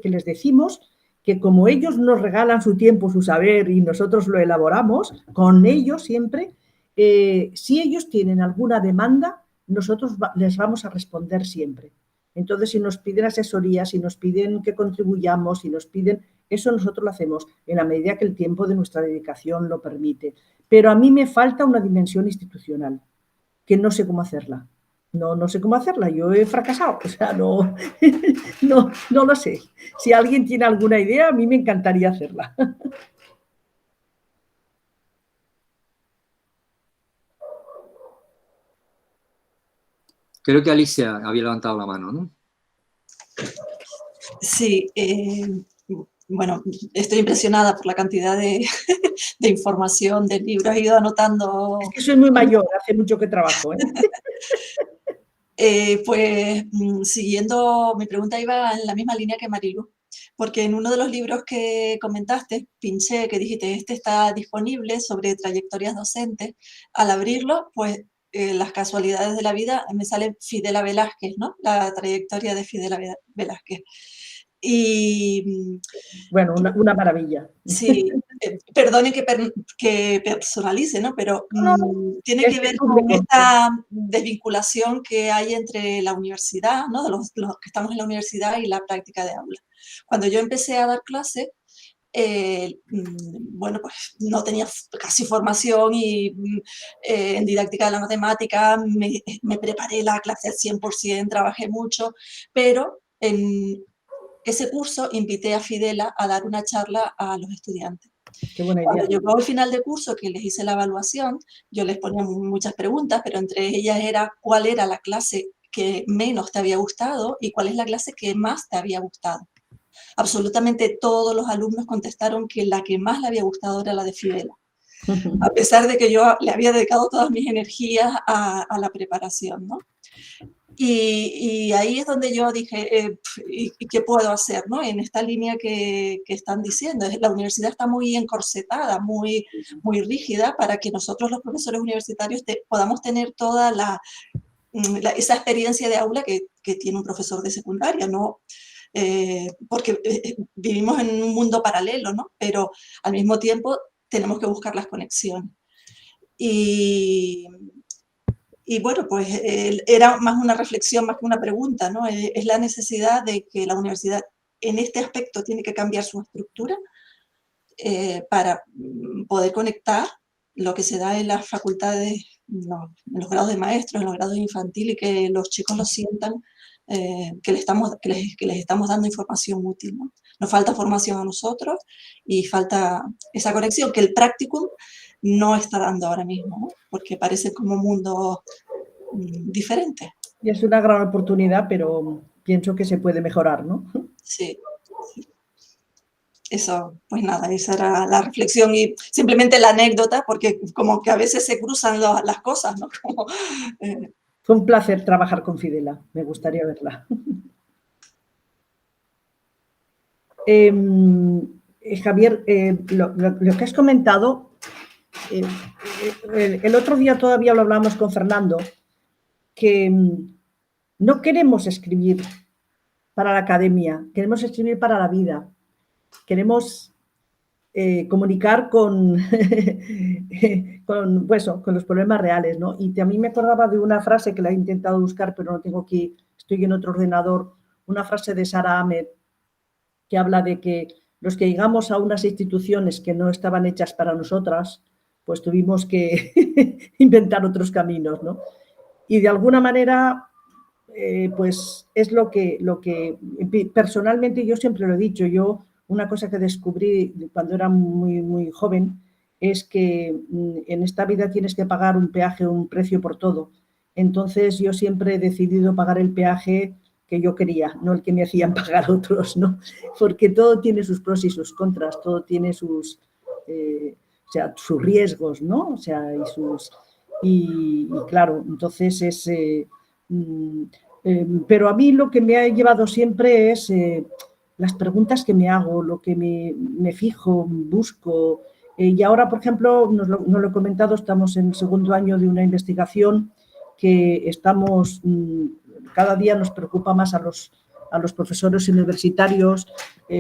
[SPEAKER 3] les decimos que como ellos nos regalan su tiempo, su saber y nosotros lo elaboramos, con ellos siempre, si ellos tienen alguna demanda, nosotros les vamos a responder siempre. Entonces, si nos piden asesoría, si nos piden que contribuyamos, si nos piden, eso nosotros lo hacemos en la medida que el tiempo de nuestra dedicación lo permite. Pero a mí me falta una dimensión institucional, que no sé cómo hacerla. No sé cómo hacerla, yo he fracasado, o sea, no lo sé. Si alguien tiene alguna idea, a mí me encantaría hacerla.
[SPEAKER 1] Creo que Alicia había levantado la mano, ¿no?
[SPEAKER 6] Sí, bueno, estoy impresionada por la cantidad de, de información, de libros. He ido anotando.
[SPEAKER 3] Es que soy muy mayor, hace mucho que trabajo, ¿eh?
[SPEAKER 6] Pues siguiendo, mi pregunta iba en la misma línea que Marilu, porque en uno de los libros que comentaste, pinché, que dijiste, este está disponible sobre trayectorias docentes. Al abrirlo, pues las casualidades de la vida, me sale Fidela Velázquez, ¿no? La trayectoria de Fidela Velázquez. Y
[SPEAKER 3] Bueno, una maravilla.
[SPEAKER 6] sí, perdone que personalice, ¿no? Pero
[SPEAKER 3] No,
[SPEAKER 6] tiene
[SPEAKER 3] es
[SPEAKER 6] que
[SPEAKER 3] de
[SPEAKER 6] ver con
[SPEAKER 3] público.
[SPEAKER 6] esta desvinculación que hay entre la universidad, ¿no? De los que estamos en la universidad y la práctica de aula. Cuando yo empecé a dar clases, bueno, pues no tenía casi formación y en didáctica de la matemática me preparé la clase al 100%, trabajé mucho, pero en ese curso invité a Fidela a dar una charla a los estudiantes.
[SPEAKER 3] Qué buena idea.
[SPEAKER 6] Cuando llegó al final del curso, que les hice la evaluación, yo les ponía muchas preguntas, pero entre ellas era cuál era la clase que menos te había gustado y cuál es la clase que más te había gustado. Absolutamente todos los alumnos contestaron que la que más le había gustado era la de Fidela, a pesar de que yo le había dedicado todas mis energías a la preparación, ¿no? Y ahí es donde yo dije, ¿y qué puedo hacer, ¿no? En esta línea que están diciendo. La universidad está muy encorsetada, muy rígida para que nosotros los profesores universitarios podamos tener toda esa experiencia de aula que tiene un profesor de secundaria, ¿no? Porque vivimos en un mundo paralelo, ¿no? Pero al mismo tiempo tenemos que buscar las conexiones. Y bueno, pues era más una reflexión, más que una pregunta, ¿no? Es la necesidad de que la universidad en este aspecto tiene que cambiar su estructura para poder conectar lo que se da en las facultades, no, en los grados de maestros, en los grados de infantil, y que los chicos lo sientan que les estamos dando información útil, ¿no? Nos falta formación a nosotros y falta esa conexión que el practicum no está dando ahora mismo, ¿no? Porque parece como mundos diferentes.
[SPEAKER 3] Y es una gran oportunidad, pero pienso que se puede mejorar, ¿no?
[SPEAKER 6] Sí. Eso, pues nada, esa era la reflexión y simplemente la anécdota, porque como que a veces se cruzan las cosas, ¿no? Como,
[SPEAKER 3] Fue un placer trabajar con Fidela, me gustaría verla. Javier, lo que has comentado, el otro día todavía lo hablamos con Fernando, que no queremos escribir para la academia, queremos escribir para la vida, queremos comunicar con los problemas reales, ¿no? Y a mí me acordaba de una frase que la he intentado buscar, pero no tengo aquí, estoy en otro ordenador, una frase de Sara Ahmed, que habla de que los que llegamos a unas instituciones que no estaban hechas para nosotras, pues tuvimos que inventar otros caminos, ¿no? Y de alguna manera, pues es lo que personalmente yo siempre lo he dicho. Yo, una cosa que descubrí cuando era muy, muy joven es que en esta vida tienes que pagar un peaje, un precio por todo. Entonces yo siempre he decidido pagar el peaje que yo quería, no el que me hacían pagar otros, ¿no? Porque todo tiene sus pros y sus contras, todo tiene sus riesgos, ¿no? O sea, y claro, entonces es... pero a mí lo que me ha llevado siempre es las preguntas que me hago, lo que me fijo, busco. Y ahora, por ejemplo, no lo he comentado, estamos en el segundo año de una investigación que estamos... cada día nos preocupa más a los profesores universitarios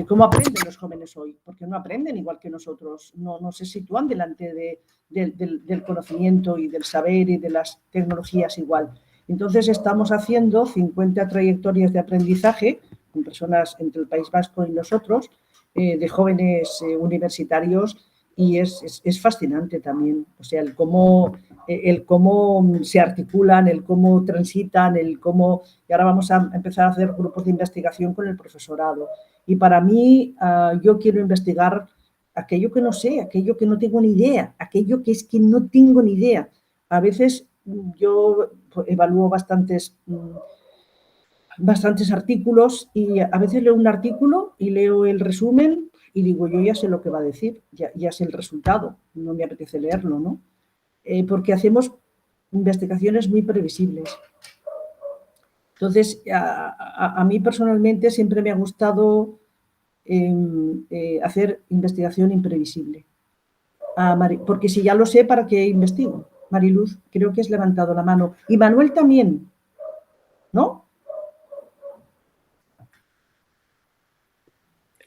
[SPEAKER 3] cómo aprenden los jóvenes hoy, porque no aprenden igual que nosotros, no se sitúan delante del conocimiento y del saber y de las tecnologías igual. Entonces estamos haciendo 50 trayectorias de aprendizaje con personas entre el País Vasco y nosotros, de jóvenes universitarios, y es fascinante también, o sea, el cómo se articulan, el cómo transitan, y ahora vamos a empezar a hacer grupos de investigación con el profesorado. Y para mí, yo quiero investigar aquello que no sé, aquello que no tengo ni idea, aquello que es que no tengo ni idea. A veces yo evalúo bastantes artículos y a veces leo un artículo y leo el resumen y digo, yo ya sé lo que va a decir, ya sé el resultado, no me apetece leerlo, ¿no? Porque hacemos investigaciones muy previsibles. Entonces, a mí personalmente siempre me ha gustado hacer investigación imprevisible. Porque si ya lo sé, ¿para qué investigo? Mariluz, creo que has levantado la mano. Y Manuel también, ¿no?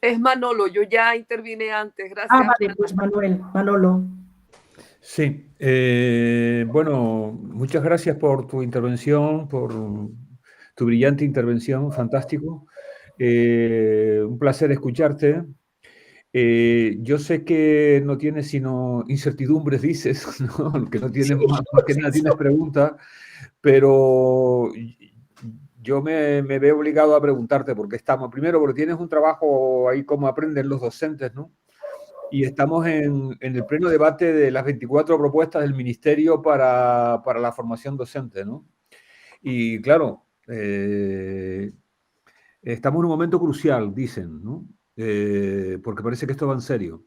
[SPEAKER 7] Es Manolo, yo ya intervine antes, gracias.
[SPEAKER 3] Vale, pues Manolo.
[SPEAKER 4] Sí, bueno, muchas gracias por tu intervención, por tu brillante intervención, fantástico. Un placer escucharte. Yo sé que no tienes sino incertidumbres, dices, ¿no? Que no tienes más que nada tienes preguntas, pero yo me veo obligado a preguntarte porque primero, porque tienes un trabajo ahí como aprenden los docentes, ¿no? Y estamos en el pleno debate de las 24 propuestas del Ministerio para la formación docente, ¿no? Y claro, estamos en un momento crucial, dicen, ¿no? Porque parece que esto va en serio.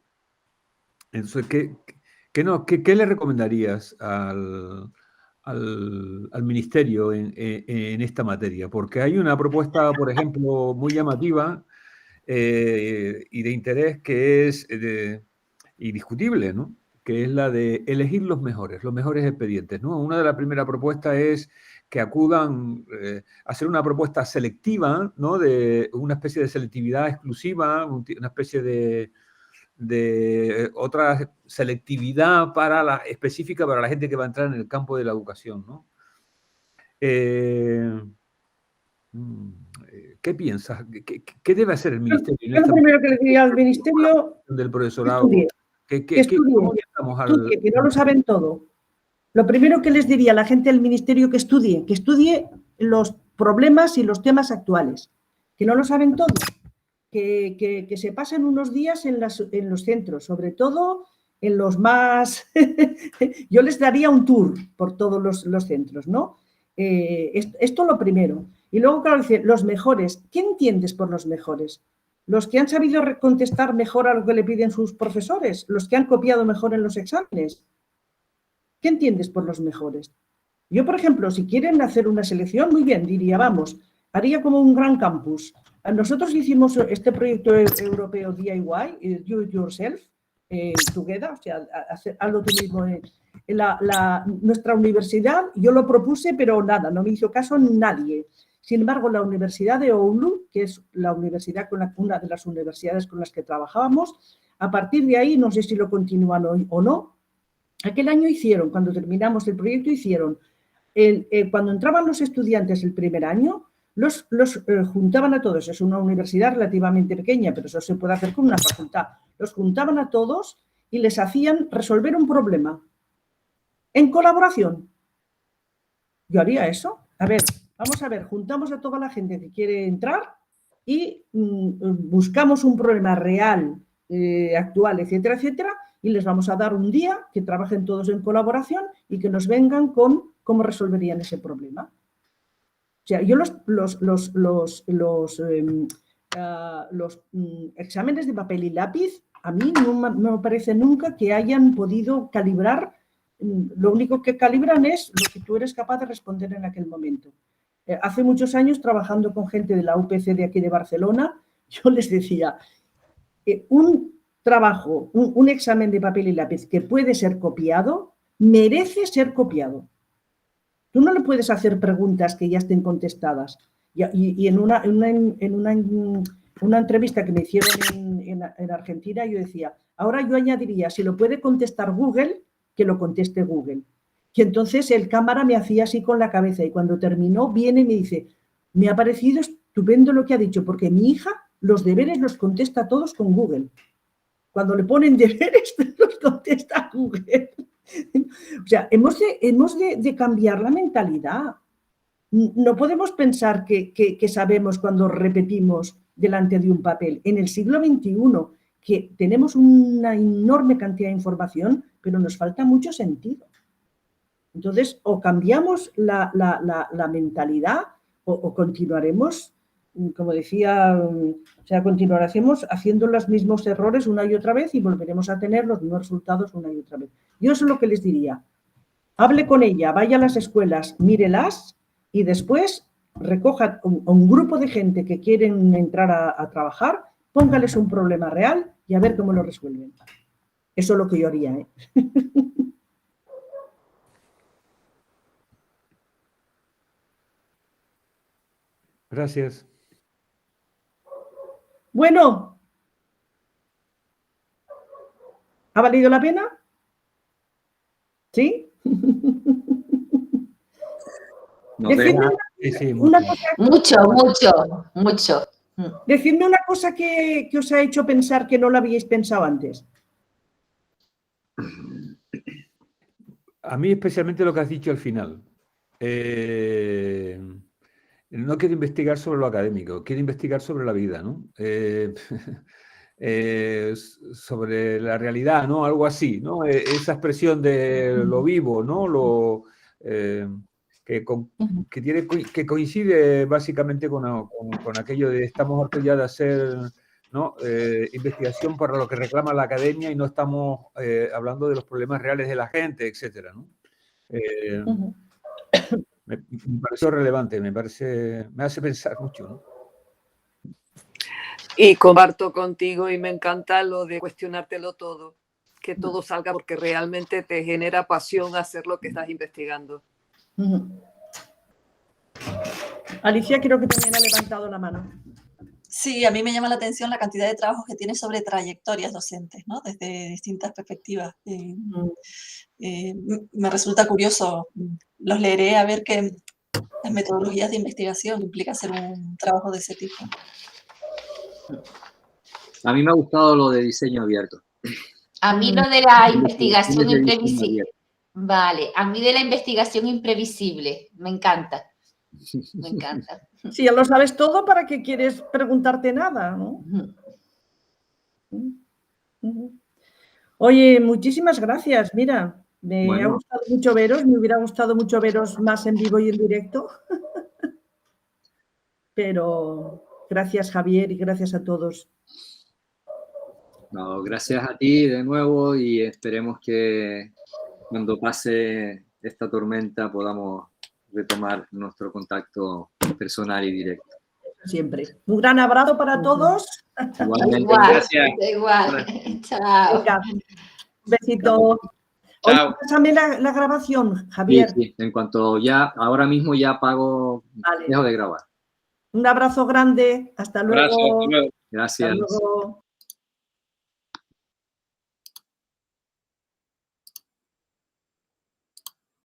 [SPEAKER 4] Entonces, ¿qué le recomendarías al Ministerio en esta materia? Porque hay una propuesta, por ejemplo, muy llamativa y de interés que es indiscutible, ¿no? Que es la de elegir los mejores expedientes, ¿no? Una de las primeras propuestas es que acudan a hacer una propuesta selectiva, ¿no? De una especie de selectividad exclusiva, una especie de otra selectividad específica para la gente que va a entrar en el campo de la educación, ¿no? ¿Qué piensas? ¿Qué debe hacer el Ministerio?
[SPEAKER 3] Yo lo primero que le diría al Ministerio
[SPEAKER 4] del profesorado,
[SPEAKER 3] que estudie, que no lo saben todo. Lo primero que les diría a la gente del Ministerio que estudie los problemas y los temas actuales, que no lo saben todo, que se pasen unos días en los centros, sobre todo en los más... Yo les daría un tour por todos los centros, ¿no? Esto lo primero. Y luego, claro, dice, los mejores. ¿Qué entiendes por los mejores? ¿Los que han sabido contestar mejor a lo que le piden sus profesores? ¿Los que han copiado mejor en los exámenes? ¿Qué entiendes por los mejores? Yo, por ejemplo, si quieren hacer una selección, muy bien, diría, vamos, haría como un gran campus. Nosotros hicimos este proyecto europeo DIY, Do It Yourself, Together, o sea, hazlo tú mismo. Nuestra universidad, yo lo propuse, pero nada, no me hizo caso nadie. Sin embargo, la Universidad de Oulu, que es la universidad una de las universidades con las que trabajábamos, a partir de ahí, no sé si lo continúan hoy o no, aquel año hicieron, cuando terminamos el proyecto, cuando entraban los estudiantes el primer año, los juntaban a todos. Es una universidad relativamente pequeña, pero eso se puede hacer con una facultad. Los juntaban a todos y les hacían resolver un problema en colaboración. Yo haría eso. A ver, vamos a ver, juntamos a toda la gente que quiere entrar y buscamos un problema real, actual, etcétera, etcétera, y les vamos a dar un día que trabajen todos en colaboración y que nos vengan con cómo resolverían ese problema. O sea, yo los exámenes de papel y lápiz, a mí no me parece nunca que hayan podido calibrar. Lo único que calibran es lo que tú eres capaz de responder en aquel momento. Hace muchos años, trabajando con gente de la UPC de aquí de Barcelona, yo les decía, un trabajo, un examen de papel y lápiz que puede ser copiado, merece ser copiado. Tú no le puedes hacer preguntas que ya estén contestadas. Y en una entrevista que me hicieron en Argentina, yo decía, ahora yo añadiría, si lo puede contestar Google, que lo conteste Google. Y entonces el cámara me hacía así con la cabeza y cuando terminó viene y me dice, me ha parecido estupendo lo que ha dicho, porque mi hija los deberes los contesta todos con Google. Cuando le ponen deberes, los contesta Google. O sea, hemos de cambiar la mentalidad. No podemos pensar que sabemos cuando repetimos delante de un papel. En el siglo XXI, que tenemos una enorme cantidad de información, pero nos falta mucho sentido. Entonces, o cambiamos la mentalidad o continuaremos, como decía, o sea, continuaremos haciendo los mismos errores una y otra vez y volveremos a tener los mismos resultados una y otra vez. Yo eso es lo que les diría. Hable con ella, vaya a las escuelas, mírelas y después recoja un grupo de gente que quieren entrar a trabajar, póngales un problema real y a ver cómo lo resuelven. Eso es lo que yo haría, ¿eh?
[SPEAKER 4] Gracias.
[SPEAKER 3] Bueno, ¿ha valido la pena? ¿Sí? Decidme
[SPEAKER 8] mucho.
[SPEAKER 3] Decidme una cosa que os ha hecho pensar que no lo habíais pensado antes.
[SPEAKER 4] A mí especialmente lo que has dicho al final. No quiero investigar sobre lo académico, quiero investigar sobre la vida, ¿no? Sobre la realidad, ¿no? Algo así, ¿no? Esa expresión de lo vivo, ¿no? Que coincide básicamente con aquello de estamos hartos ya de hacer, ¿no? Investigación para lo que reclama la academia y no estamos hablando de los problemas reales de la gente, etcétera, ¿no? Me pareció relevante, me hace pensar mucho, ¿no?
[SPEAKER 7] Y comparto contigo y me encanta lo de cuestionártelo todo, que todo salga porque realmente te genera pasión hacer lo que estás investigando.
[SPEAKER 3] Alicia, creo que también ha levantado la mano.
[SPEAKER 6] Sí, a mí me llama la atención la cantidad de trabajos que tienes sobre trayectorias docentes, ¿no? Desde distintas perspectivas. Me resulta curioso. Los leeré a ver qué las metodologías de investigación implica hacer un trabajo de ese tipo.
[SPEAKER 1] A mí me ha gustado lo de diseño abierto.
[SPEAKER 8] A mí lo de la investigación imprevisible. Vale, a mí de la investigación imprevisible. Me encanta. Me encanta.
[SPEAKER 3] Si ya lo sabes todo, ¿para qué quieres preguntarte nada, no? Oye, muchísimas gracias. Mira, me ha gustado mucho veros. Me hubiera gustado mucho veros más en vivo y en directo. Pero gracias, Javier, y gracias a todos.
[SPEAKER 1] No, gracias a ti de nuevo y esperemos que cuando pase esta tormenta podamos retomar nuestro contacto personal y directo.
[SPEAKER 3] Siempre. Un gran abrazo para todos.
[SPEAKER 1] Igualmente,
[SPEAKER 8] gracias. Igual. Chao.
[SPEAKER 3] Venga, un besito.
[SPEAKER 1] Chao.
[SPEAKER 3] Oye, pásame la grabación, Javier.
[SPEAKER 1] Sí, en cuanto ahora mismo ya apago, dejo de grabar.
[SPEAKER 3] Un abrazo grande. Hasta luego.
[SPEAKER 1] Gracias.
[SPEAKER 3] Hasta luego.